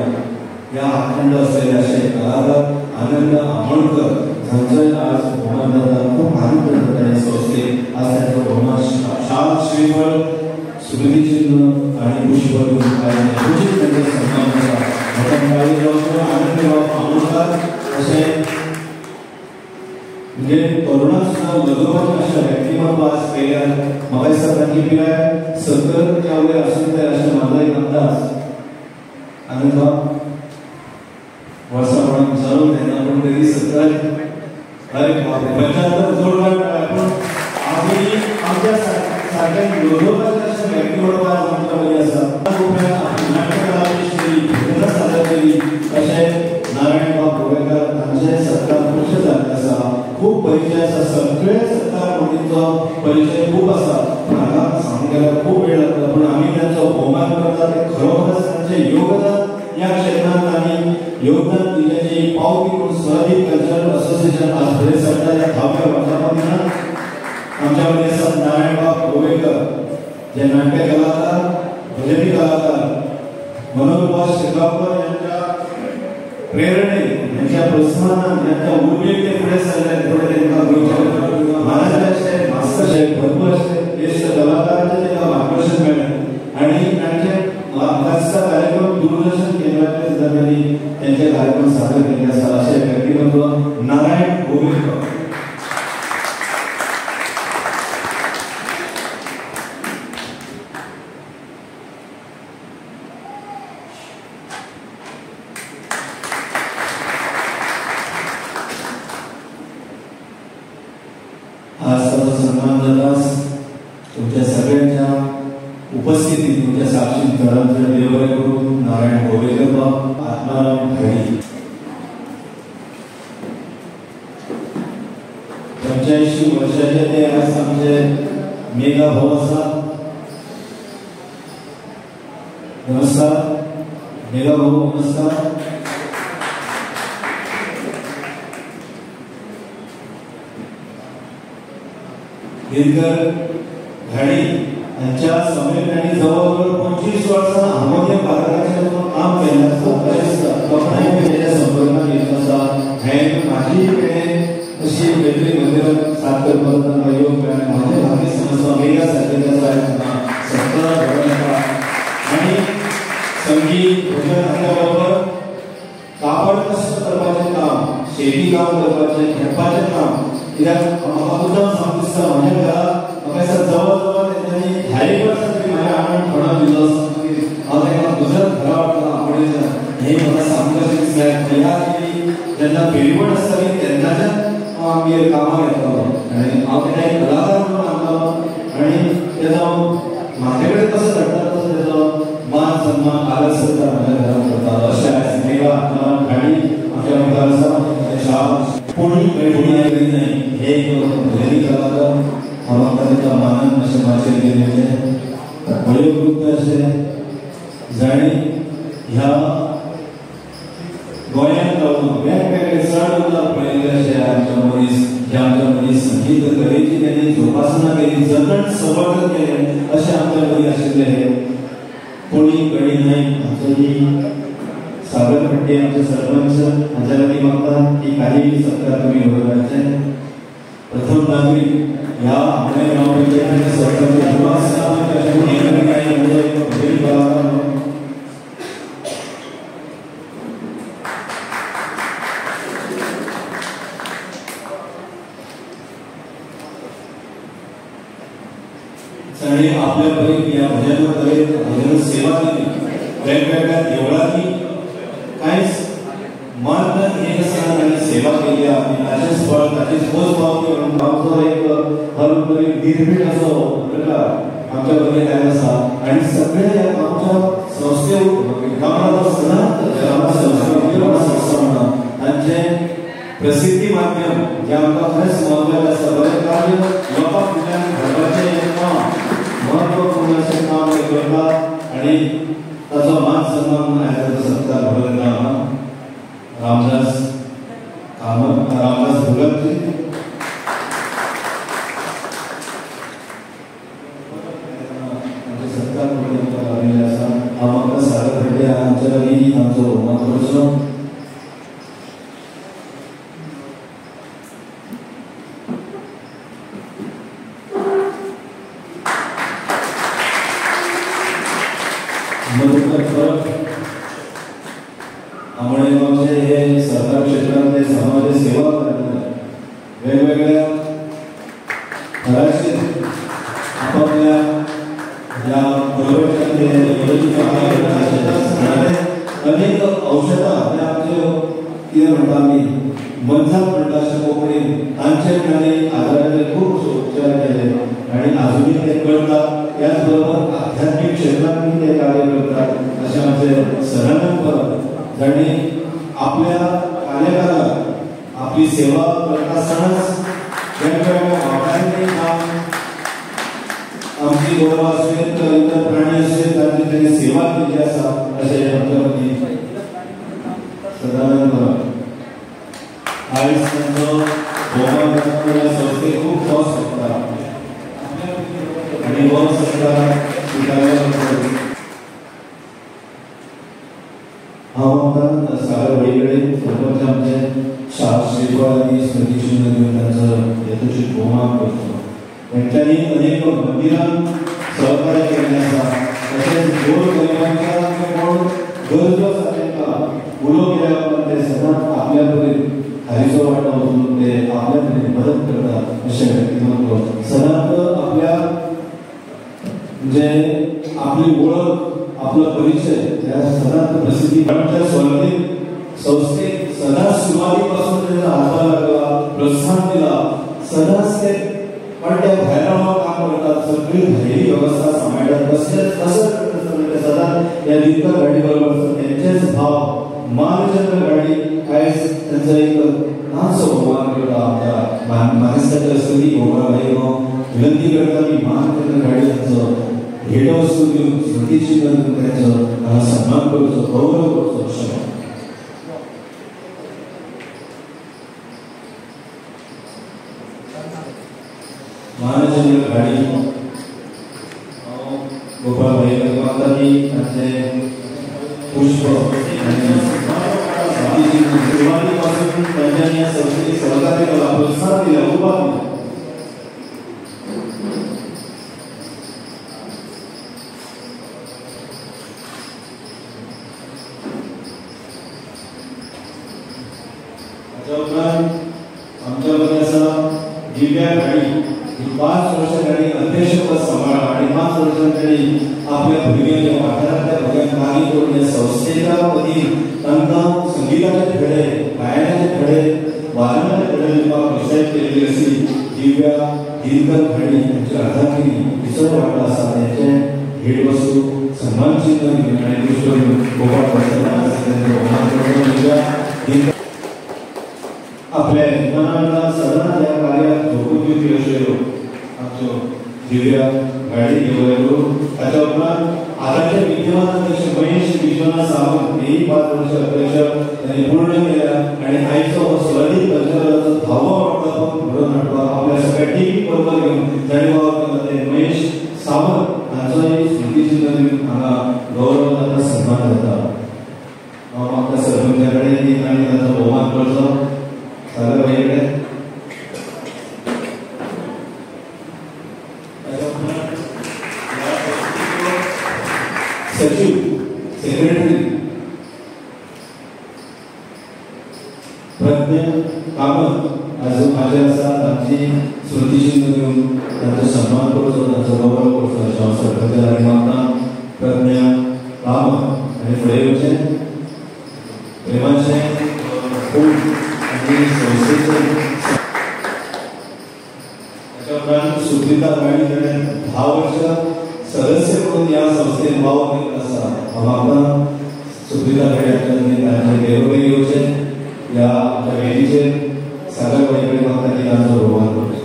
ह्या अखंड असलेले असे कलाकार आनंद आमोणकर जांचोय आज भोवमान जाता. खूप आनंद जाता हे संस्थेक आज तांचो भोवमान शाल श्रीफळ स्मृतिचिन्ह आणि पुष्प दिवन यथोचित तांचो सन्मान जाता. आनंदबाब आमोणकर अशें म्हणजे तरुणांक सुद्दां लगोवपाचें अशें व्यक्तिमत्व आज पळयल्यार म्हाका दिसता तांची पिराय 70 च्या वयर आसूंक जाय अशें म्हाजो एक अंदाज. आनंदबाब वर्सां म्हणून विचारूंक जायना पूण तरी 70 अरे 75 जोडला पूण आमी आमच्या सारक्या लगोवपाचें अशें व्यक्तिमत्व आज आमच्या मदीं आसा. नाट्यकलाची श्री सादर केली अशें नारायणबाब गोवेकर हांचे सत्कार खुबशे जाल्ले आसा. खूप परिचय आसा. सगळे सत्कार मंडळींचो परिचय खूप आसा पूण हांगा सांगूंक गेल्यार खूप वेळ लागता. पूण आमी तांचो भोवमान करता ते खरोखरच तांचें योगदान ह्या क्षेत्रांत आनी योगदान दिल्ल्याची पावती म्हणून स्वरदीप कल्चरल असोसिएशन आज फुडें सरता. ह्या 10व्या वर्साच्या दिनांक आमच्या मदीं आसात नारायणबाब गोवेकर जे नाट्य कलाकार भजनी कलाकार. मनोहर शेगावकर यांच्या प्रेरणे यांच्या प्रोत्साहनान यांच्या उर्बेक ते फुडें सरले. फुडें तांकां गोंयच्या महाराष्ट्राचे मास्टर शेफ भरपूर अशे ज्येष्ठ कलाकारांचे तांकां मार्गदर्शन मेळ्ळें आणि तांचे म्हाका कार्यक्रम दूरदर्शन केंद्राचे सुद्दां त्यांनी त्यांचे कार्यक्रम सादर केले आसा. अशें व्यक्तिमत्व नारायण गोवेकर. आज ताचो सन्मान जाता. तुमच्या सगळ्यांच्या उपस्थितीत तुमच्या साक्षीत घरांत देव बरें करून नारायण गोवेकर बाब आत्माराम घडी 85 वर्षाचे ते आज आमचे मेगा भाऊ आसा. नमस्कार मेगा भाऊ. नमस्कार. गिरकर घाडी यांच्या समेत त्यांनी जवळजवळ 25 वर्सां हार्मोनियम वादकाचें काम केलें आसा. कपडाय तेच्या संपर्कांत येत आसा. हें म्हाजी कडेन अशी वेगळी मंदिरांत साथ करपाक योग मेळ्ळें. म्हाजे भागी समज मेगा सारकें आसा 17 घडोवन आनी संगीत भजन हाच्या बरोबर कापड कश्ट करपाचें काम, शेती काम करपाचें, खेळपाचें काम. कित्याक म्हाका मुद्दम सांगूंक दिसता म्हाज्या घरांत म्हाका दिसता जवळ जवळ तेंच्यांनी 10 वर्सां तरी म्हाज्या आंगणांत खणो दिलो आसा. हांव तांकां गुजरात घरा वाटलो आवडीच्यान हें म्हाका सांगूंक अशें दिसलें. ह्या केली जेन्ना फेरीवण आसताली तेन्नाच्यान आमी कामां घेतालो आनी हांव तेन्ना एक कलाकार म्हणून मानतालो आनी तेजो म्हाजे कडेन कसो घडटा तसो तेजो मान सन्मान आदर सत्कार म्हाज्या घरांत करतालो. अशें आयज मेगा आत्माराम घाडी आमच्या मुखार आसा. कोणी नाही हे भजनी कलाकार म्हाका तांच्या मानान अशें माचयेर गेलेले वयोवृद्ध अशें जाणी ह्या गोंयांत रावन वेगवेगळे सण उत्सव पळयले अशें आमच्या मनीस ज्या आमच्यामध्ये संगीत कलेची त्यांनी जोपासना केली, जतन संवर्धन केले असे आमच्यामध्ये आशिल्ले कोणी गडी नाही. आमची सागर खड्डे आमचे सरपंच हांच्या लागीं मागतात की काही सत्कार तुम्ही उडोवपाचे. प्रथम नागरिक ह्या आमच्या ग्रामपंचायतीचे सरपंच आणि आपल्या परीने या भजनामध्ये भजन सेवा केली. वेगवेगळ्या देवळांनी काहीच मन एक सण आणि सेवा केली. आणि ताचेच फळ ताचेच मोजमाप करून आमचो एक हरभरी निर्भीड असो आमच्या मध्ये काय आसा. आणि सगळे आमच्या संस्थे गांवांतलो सणांत संस्था तांचे प्रसिद्धी माध्यम जे आमकां खरेंच महत्वाचें आसा. बरें कार्य लोकांक फुड्यान घडपाचें महत्वपूर्ण अशें काम ते करतात आणि ताचो मान सन्मान आयज सत्कार भरला रामदास कामत रामदास भगतजी सत्कार भरलेले आसा. हांव म्हाका सागर खड्डे आमच्या लागीं आमचो महत्वाचो हे सरकार क्षेत्रात समाज सेवा करतात. वेगवेगळ्या थराचे आपापल्या या अनेक औषधां जे आमचे कितें म्हणटा आमी मनशाक म्हणटा अशें कोंकणीन तांचे ताणें आजाराचे खूब उपचार केले आणि अजुनूय ते करतात. त्याच बरोबर आध्यात्मीक क्षेत्रांत ते कार्य करतात. अशें आमचे सदानंद परब जाणी आपल्या कार्यकालात आपली सेवा करता आसतनाच वेगवेगळ्या वाठारांनी आमची गोरवां आसत इतर प्राणी आसत तांची ताणें सेवा केली आसा अशें आमच्या मदीं सदानंद परब. आयज तांचो भोवमान संस्थेक खूब खोस भोगता आणि हो सत्कार स्विकारलो. हांव सागर वडीकडे सरपंच आमचे श्रीफळ आनी स्मृती चिन्ह दिवन तांचो यथोचित भोवमान करतो. तेंच्यांनी अनेक मंदिरांक सहकार्य केल्लें आसा. तशेंच गोर गरिबांच्या कोण गरजो आसा तांकां उलो केल्या उपरांत ते सदांच आपल्या परीन हारीचो वांटो उचलून ते आपल्या परीन मदत करतात अशें व्यक्तिमत्व. सदांच आपल्या म्हणजे आपली ओळख आपला परिचय त्या सदांच प्रसिद्धी आमच्या स्वर्गीय संस्थेक सदांच सुरुवातीपासून त्यांचा हातभार लागला, प्रोत्साहन दिला. सदांच ते पण त्या भायर रावन काम करतात, सगळी भायली व्यवस्था सांबाळतात. तसंच सदांच या दिनकर गाडी बरोबर त्यांचेच भाव मानचंद्र गाडी कांयच त्यांचा एक ल्हानसो भोवमान करता. आमच्या मानेस्ताच्या असली भोवमानाई विनंती करता की मानचंद्र गाडी तांचो भेट वस्तू घेऊन स्मृतीची त्यांचा सन्मान करचो, गौरव करचो अशें. मानचंद्र गाडी गोपाळ भाई माताजी तांचे पुष्प सुरुवातीपासून त्यांच्यानी या संस्थेक सहकार्य केला, प्रोत्साहन दिलं, उभा दिला. आमच्यामध्ये असा दिव्या गाडी 5 वर्ष गाडी अध्यक्षपद सांभाळा आणि 5 वर्षांनी आपल्या भुरग्यांच्या वाठारांतल्या भुरग्यांक मागी करून या संस्थेच्या वतीन तांकां संगीताचे धडे, गायनाचे धडे, वादनाचे धडे दिवपाक निश्चय केलेली अशी दिव्या दिनकर गाडी हांची अर्धांगिनी विसर वांटो आसा. तेंचे भेट वस्तू सन्मान चिन्ह घेवन आनी पुष्प गोपाळ आपल्या यजमानांना सदांच ह्या कार्यात झोकून दिवपी अश्यो आमच्यो दिव्या गाडी घेवन ताच्या उपरांत आतांचे विद्यमान अध्यक्ष महेश विश्वनाथ सावंत हेही 5 वर्ष अध्यक्ष त्यांनी पूर्ण केल्या आणि आयचो स्वाधीन कल्चरल भावा वाटप घडोवन हाडपाक आपल्या सगळ्या टीम बरोबर घेवन तांणी वावर केला. ते महेश सावंत हांचोय स्मृतीचिन्ह दिवन हांगा गौरव जाता सन्मान जाता. हांव म्हाका सरपंचा कडेन की तांणी तांचो भोवमान करचो सागर भाई कडेन. सचिव सेक्रेटरी प्रज्ञा कामत अजून हाजीर आसा. तांची स्मृतीचिन्ह दिवन तांचो सन्मान करचो तांचो गौरव करचो अशें हांव सरपंचाक मागता. प्रज्ञा कामत आनी फुडें येवचें प्रेमाचें खूब आनी संस्थेचें ताच्या उपरांत सुप्रिता गाडी कडेन 10 वर्सां सदस्य म्हणून या संस्थेत वाव केला आसा. हांव मागता सुप्रिता गाडी तांचे देवघरी येवचें. ह्या आमच्या वेदीचेर सागर भाई कडेन मागता की तांचो भोवमान करचो.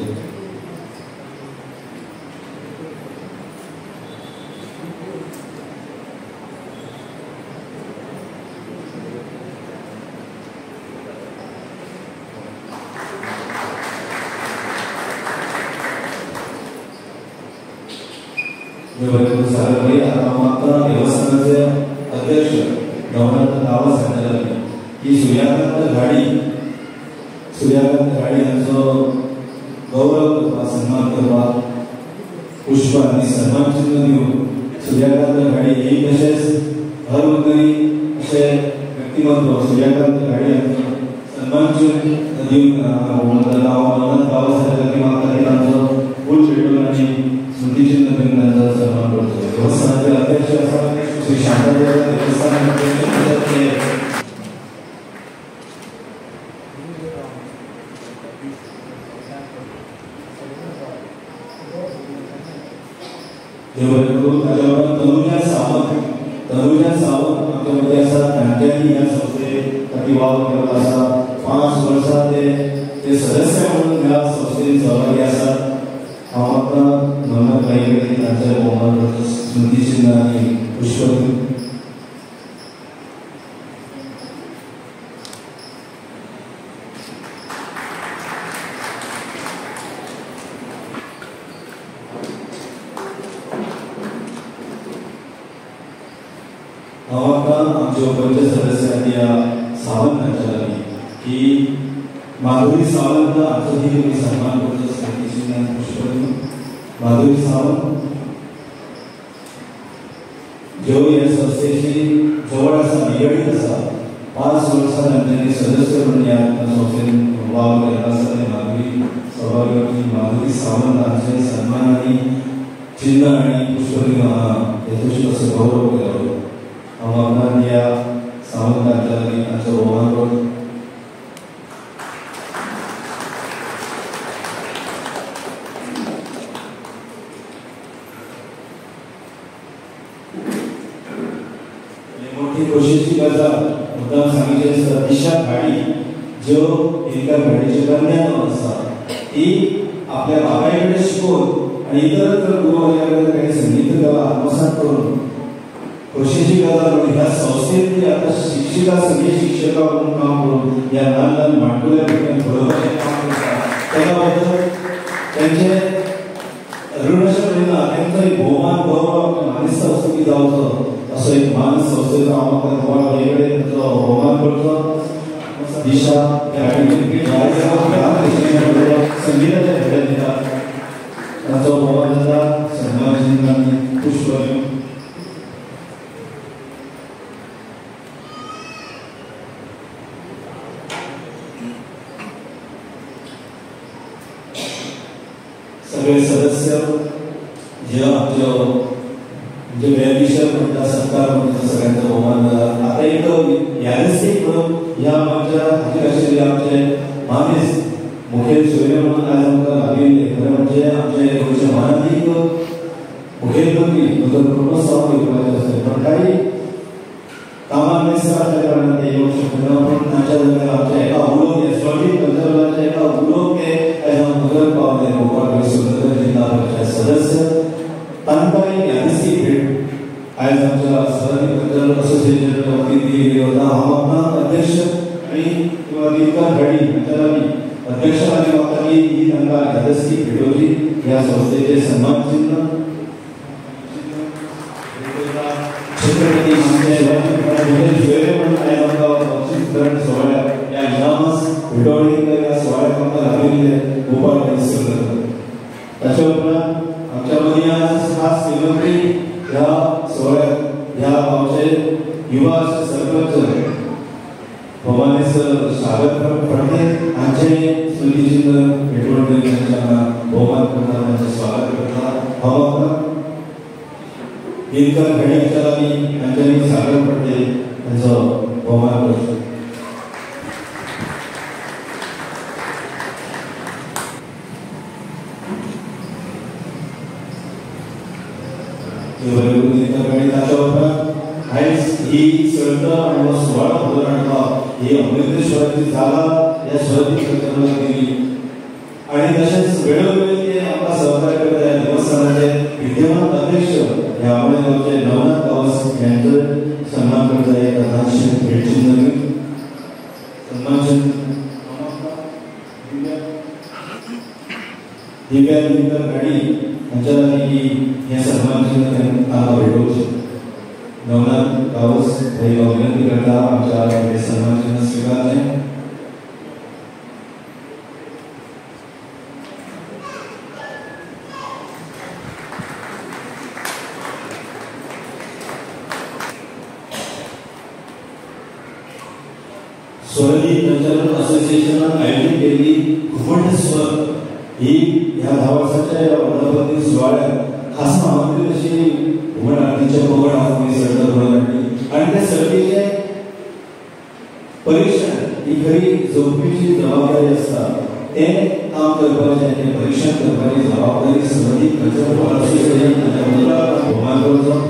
सागर भाई आता मागता देवस्थानाचे अध्यक्ष नवनाथ गावा सांगलेले की सूर्यकांत गाडी हांचो गौरव करपाक सन्मान करपाक पुष्प आनी सन्मान चिन्ह दिवन सूर्यकांत गाडी ही तशेंच हर उदरी अशे व्यक्तिमत्व सूर्यकांत गाडी हांचो सन्मान चिन्ह दिवन नवनाथ गावा सांगलेले मागता की तांचो फूल पेटोवन आनी स्मृतीचिन्ह दिवन तांचो सन्मान करचो. देवस्थानाचे अध्यक्ष आसा श्री शांतादेव देवस्थान तनुजा सावंत आमच्या मध्ये आसा. तांच्यांनी ह्या संस्थेक खातीर वावर केलो आसा. 5 वर्सां ते सदस्य म्हणून ह्या संस्थेन सहभागी आसात. हांव मागता नवनाथ भाई कडेन तांचे भोवमान करचो स्मृतीचिन्ह आनी पुष्प दिवन. हांव मागता आमच्यो पंच सदस्यांनी ह्या सावंत हांच्या लागीं की माधुरी सावंत हांचोही तुमी सन्मान करचो स्मृतीचिन्ह आनी पुष्प दिवन. माधुरी सावंत ज्यो ह्या संस्थेची जवळ आसा निगडीत आसा. 5 वर्सां तांच्यांनी सदस्य म्हणून ह्या संस्थेन वावर केला आसा. ते माधुरी सौभाग्यवती माधुरी सावंत हांचे सन्मान आनी चिन्ह आनी पुष्प दिवन हांगा येतून असो गौरव केलो. हांव मागता ह्या सावंत हांच्या लागीं तांचो भोवमान करचो. मोठी खोशेची गजाल मुद्दाम सांगितली आसता. दिशा गाडी ज्यो एका गाडीचे कन्या आसा ती आपल्या बाबाय कडेन शिकून आनी इतर गुरुवार्या कडेन संगीत कला आत्मसात करून खोशेची गजाल म्हणून ह्या संस्थेंतली आतां शिक्षिका संगीत शिक्षिका म्हणून काम करून ह्या ल्हान ल्हान माणकुल्या भुरग्यांक घडोवपाचें काम करता. तेका बद्दल तेंचे ऋण अशें पळयना. तेंचोय भोवमान गौरव मानेस्त वस्तुकी जावचो असो एक मानस संस्थेचो हांव म्हाका नवनाथ भाई कडेन ताचो भोवमान करचो. दिशा ह्या संगीताचे धडे दितात. ताचो भोवमान जाता सन्मान चिन्ह आनी पुष्प दिवन. सगळे सदस्य जे आमच्यो म्हणजे वेलविशर म्हणटा सत्कार म्हणटा सगळ्यांचो भोवमान जाला. आता एक यादस्तीक म्हणून ह्या आमच्या हाजीर आशिल्ले आमचे मानेस मुखेल सोयरे म्हणून आज आमकां लागिल्ले. खरें म्हणजे आमचे गोंयचे महानातीक मुखेल मंत्री डॉ प्रमोद सावंत येवपाचे आसले पण काही कामाक व्यस्त आसल्या कारणान ते येवंक शकना. पण तांच्या जाग्यार आमच्या एका उलोवक स्वाधीन कल्चरलाच्या एका उलोवक ते आयज हांव नगर पावले भोपाळ स्वतंत्र जिल्हा परिषद सदस्य. तांकां एक यादस्तीक भेट आज आमच्या सहकारी कल्चरल असोसिएशनच्या वतीने हांगा अध्यक्ष आणि किंवा दिनकर घडी हांच्या अध्यक्ष आणि वातावरणी ही तांकां यादस्ती भेटोवची ह्या संस्थेचे सन्मान चिन्ह छत्रपती महाराज शिवाजी महाराज जुवेले म्हणून आयज आमकां बक्षीसकरण सोहळ्याक या इनामस भेटोवणी ह्या सोहळ्याक आमकां लाभिल्ले गोपाळ परिसर ताचे उपरांत आमच्या मदीं आज खास सेवेकरी ह्या सोहळ्याक ह्या गांवचे युवा सरपंच भवानेश्वर सागर फडते हांचे स्मृतिचिन्ह भेटवण करून तांकां भोवमान करता तांचें स्वागत करता हांव दिनकर घडी हांच्यांनी सागर फडते हांचो भोवमान करता ही सर्त आणि सोहळा भरून हाडपाक ही अमृतेश्वराची जागा ह्या शहरी क्षेत्रांत दिली आणि तशेंच वेळोवेळी ते आमकां सहकार्य करता ह्या देवस्थानाचे विद्यमान अध्यक्ष ह्या आमणे गांवचे नवनाथ गांवस यांचो सन्मान करता एक आदर्श भेटचिन्ह सन्मान दिव्या दिनकर गाडी हांच्या लागीं हे सन्मान चिन्ह तांकां भेटोवचें नवनाथ गावस भाई विनंती करता आमच्या हे सन्मान चिन्ह स्वीकारले स्वरदी कल्चरल असोसिएशनान आयोजित केलेली घुमट स्वर ही ह्या 10 वर्षाच्या या वर्धापन सोहळ्यात खास आमंत्रित अशी घुमट आरतीच्या पगड आमी सर्त घडोवन हाडली आणि त्या सर्तीचे परीक्षण ही खरी जोडपीची जबाबदारी आसता ते काम करपाचें ते परीक्षण करपाची जबाबदारी स्वरदी कल्चरल असोसिएशनान भोवमान करचो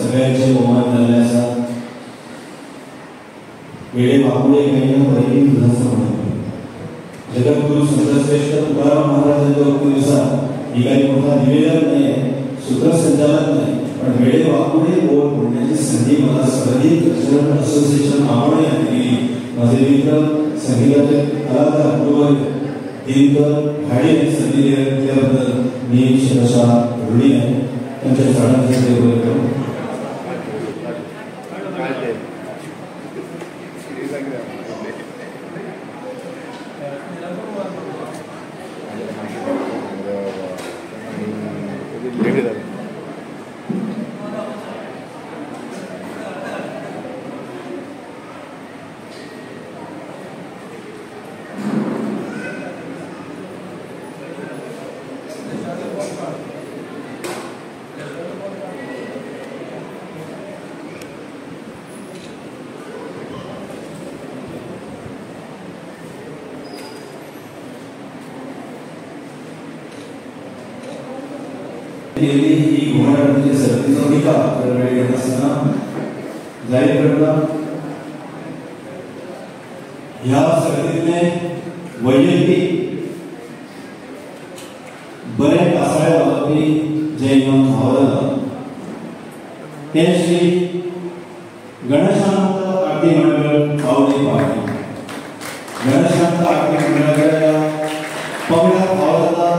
सगळ्यांचे बहुमान झाले असा वेळे वाकुळे काही पहिली दुधाचा जगद्गुरु संतश्रेष्ठ तुकाराम महाराजांच्या वक्तव्यानुसार ही काही मोठा निवेदन नाही सूत्रसंचालन नाही पण वेळे वाकुळे बोल बोलण्याची संधी मला स्वरदी कल्चरल असोसिएशन आमणे यांनी दिली माझे मित्र संगीताचे कलाकार गुरुवर्ग दिनकर घाडी यांनी संधी दिल्याबद्दल मी शिरशा ऋणी आहे त्यांच्या झाडांचे देव करतो ही घोडाळीची सर्तीचा निकाल दरवेळी येत असताना जाहीर करता ह्या सर्तीतले वैयक्तिक बरे कासाळे वाजोवपी जे येवन धांवता ते श्री गणेशांत आरती मंडळ आवडी पार्टी गणेशांत आरती मंडळाच्या पगड्यात धांवता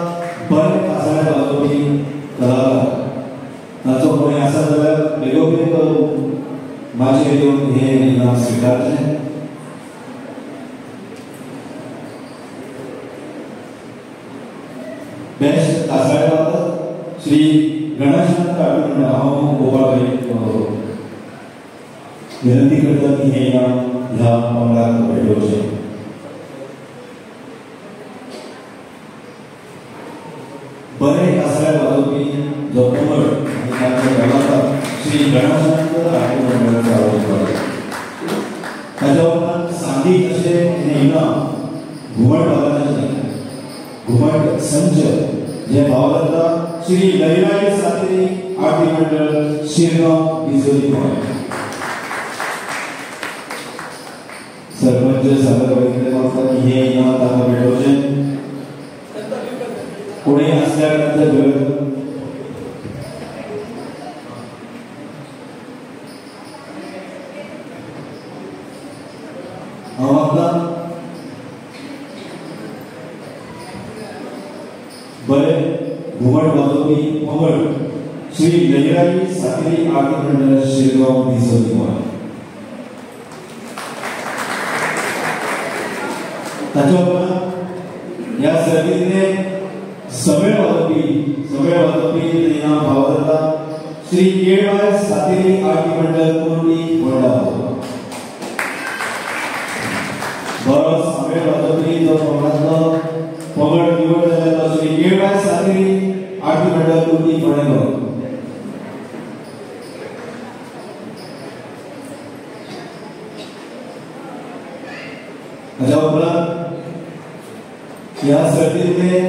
बरे कासाळे वाजोवपी कलाकार ताचो कोणी आसा जाल्यार बेगोबेग माझे येऊन हे इनाम स्वीकारले. बेस्ट तासाळेवादक श्री गणेशनाथ काळुंडे हांव गोपाळभाई विनंती करता की हे इनाम ह्या पंगडाक भेटोवचें. बरे तासाळे वाजोवपी जो पंगड आनी तांचे कलाकार श्री गणेशनाथ काळुंडे आवडटा. ताच्या उपरांत सांगीक अशें हें इनाम घुमट वादनाचें घुमट संच जे भावलता श्री लयराई सातेरी आरती मंडळ शिरगांव बिजोली गोंय. सरपंच सादर वैद्य मागता की हे इनाम तांकां मेळोवचें. कोणी आसल्यार तांचे घर हांव मागतां बरे घुमट वाजोवपी पंगड श्री लयराई सातेरी आरती मंडळ शिरगांव बिजोली गोंय. ताच्या उपरांत ह्या सर्तींतले समेळ वाजोवपी इनाम फावो श्री केळबाय सातेरी आरती मंडळ कुर्डी फोंडा. बरो समेळ वाजोवपी जो पंगडांतलो पंगड निवड जाल्लो श्री केळबाय सातेरी आरती मंडळ कुर्डी फोंडा. ताच्या उपरांत ह्या सर्तींतले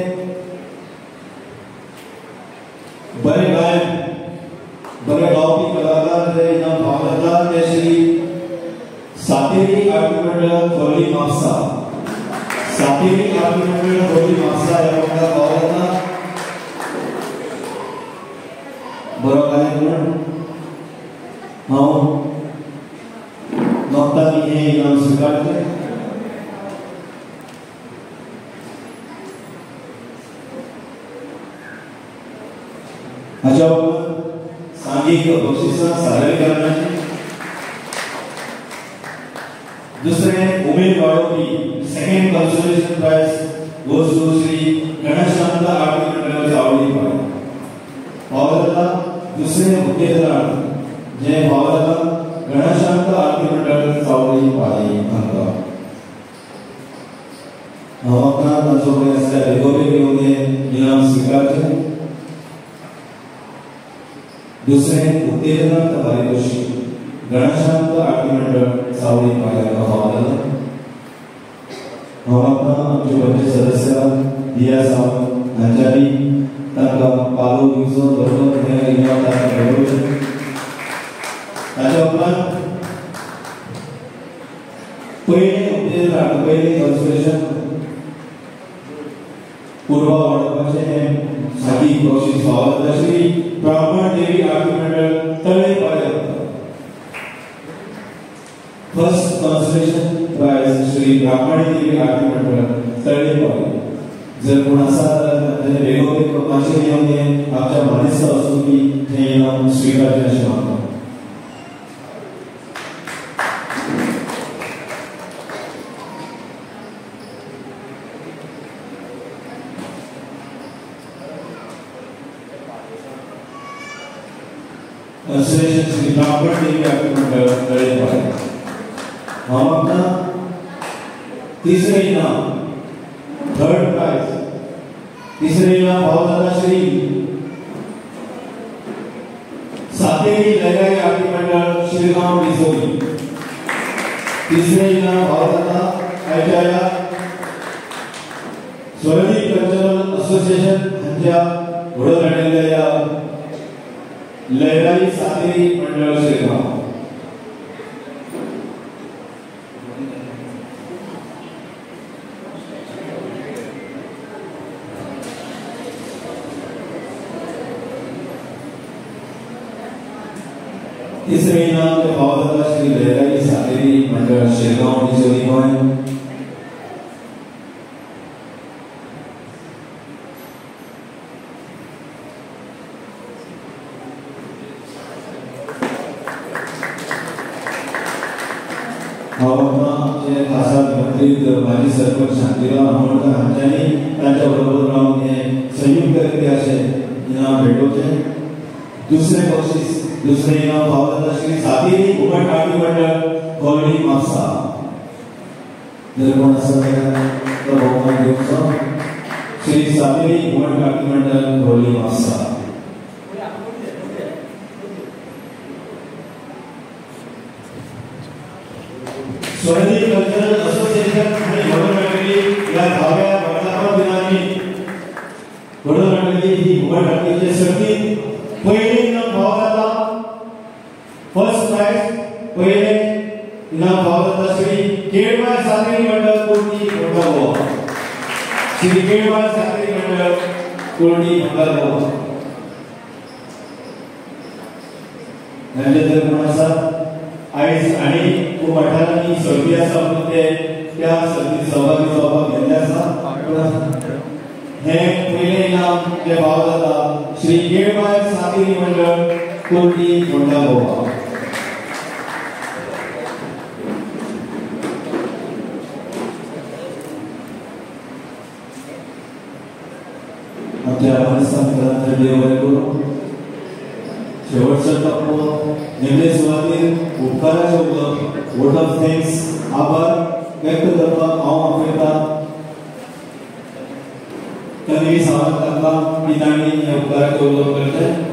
बरे गायक बरे गावपी कलाकार जे इनाम फावो ते श्री सातेरी आरती मंडळ खोर्ली म्हापसा. सातेरी आरती मंडळ खोर्ली म्हापसा ह्या पंगडाक फावो बरो गायक म्हणून हांव मागतां की हें इनाम स्वीकारचें. हाच्या उपरांत सांघिक बक्षिसां सादरीकरणाचें. दुसरें उमेद वाडोवपी second consolation prize goes to Shri Ganeshnath Aarti Mandal Chawdi फावो. दुसरे मुखेलदार जे फावो गणेशनाथ आरती मंडळ चावडी पाळी हांकां हांव मागतां तांचो फुडें आसल्या बेगोबेग येवन हें इनाम स्वीकारचें. दुसरे उत्तेजनार्थ पारितोषिक गणेशनाथ आरती मंडळ चावडी पाळ्याक फावो. हांव मागतां आमचे पंचायत सदस्य दिया सावंत हांच्यानी तांकां पालो दिवचो दवरत हें इनाम तांकां मेळोवचें. ताच्या उपरांत पयलीं कन्सोलेशन पूर्वा वाडोवपाचें हें सांघिक बक्षीस फावो श्री ब्राह्मण देवी आरती मंडळ तळे पाळ्या. फर्स्ट कन्सोलेशन प्राइज श्री ब्राह्मण देवी आरती मंडळ तळे पाळ्या. जर कोण आसा जाल्यार बेगोबेग मातशें येवन हें आमच्या मानेस्त वचून की हें इनाम स्वीकारचें अशें मागता. कन्सोलेशन श्री ब्राह्मण देवी आरती मंडळ तळे पाळ्या. हांव मागतां तिसरें इनाम थर्ड प्राइज. तिसरें इनाम फावो जाता श्री सातेरी लयराई आरती मंडळ शिरगांव बिजोली. तिसरें इनाम फावो जाता आयच्या स्वरदीप कल्चरल असोसिएशन हांच्या घडोवन हाडिल्ल्या लयराई सातेरी मंडळ शिरगांव. तिसरे इनाम फावो जाता श्री लयराई सातेरी मंडळ शिरगांव बिजोली गोंय. हांव आमचे खासा निमंत्रीत माजी सरपंच शांतीराव आमोणकर हांच्यांनी तांच्या बरोबर रावन हे संयुक्तरित्या अशें इनाम भेटोवचें. दुसरें बक्षीस दुसरें इनाम फावो जाता श्री सातेरी घुमट नाट्य मंडळ कॉलनी म्हापसा. जर कोण आसा जाल्यार तो भोवमान घेवचो. श्री सातेरी घुमट नाट्य मंडळ कॉलनी म्हापसा. स्वराज्य कल्चरल असोसिएशन आणि घडवळलेली या 10व्या वर्धापन दिनानिमित्त घडवळलेली ही घुमट नाट्याची सर्ती पहिले इनाम फावो जाता. फर्स्ट प्राइज पहिले इनाम फावो जाता श्री केळबाय सातेरी मंडळ कोर्टी फोंडागो. श्री केळबाय सातेरी मंडळ कोर्टी फोंडागो. नंतर कोण आसा आयज आणि खूप वाठारांनी सर्ती आसा म्हणून ते त्या सर्तीत सहभागी जावपाक गेल्ले आसा. हे पहिले इनाम जे फावो जाता श्री केळबाय सातेरी मंडळ कोर्टी फोंडागो. आमच्या अफगाणिस्तान देव बरें करूं. शेवटचा टप्पो नेमले सुवातेर उपकाराचे उलोवप वोट ऑफ थँक्स आभार व्यक्त करपाक हांव आपयता तन्वी सावंत तांकां की तांणी हे उपकाराचे उलोवप करचें.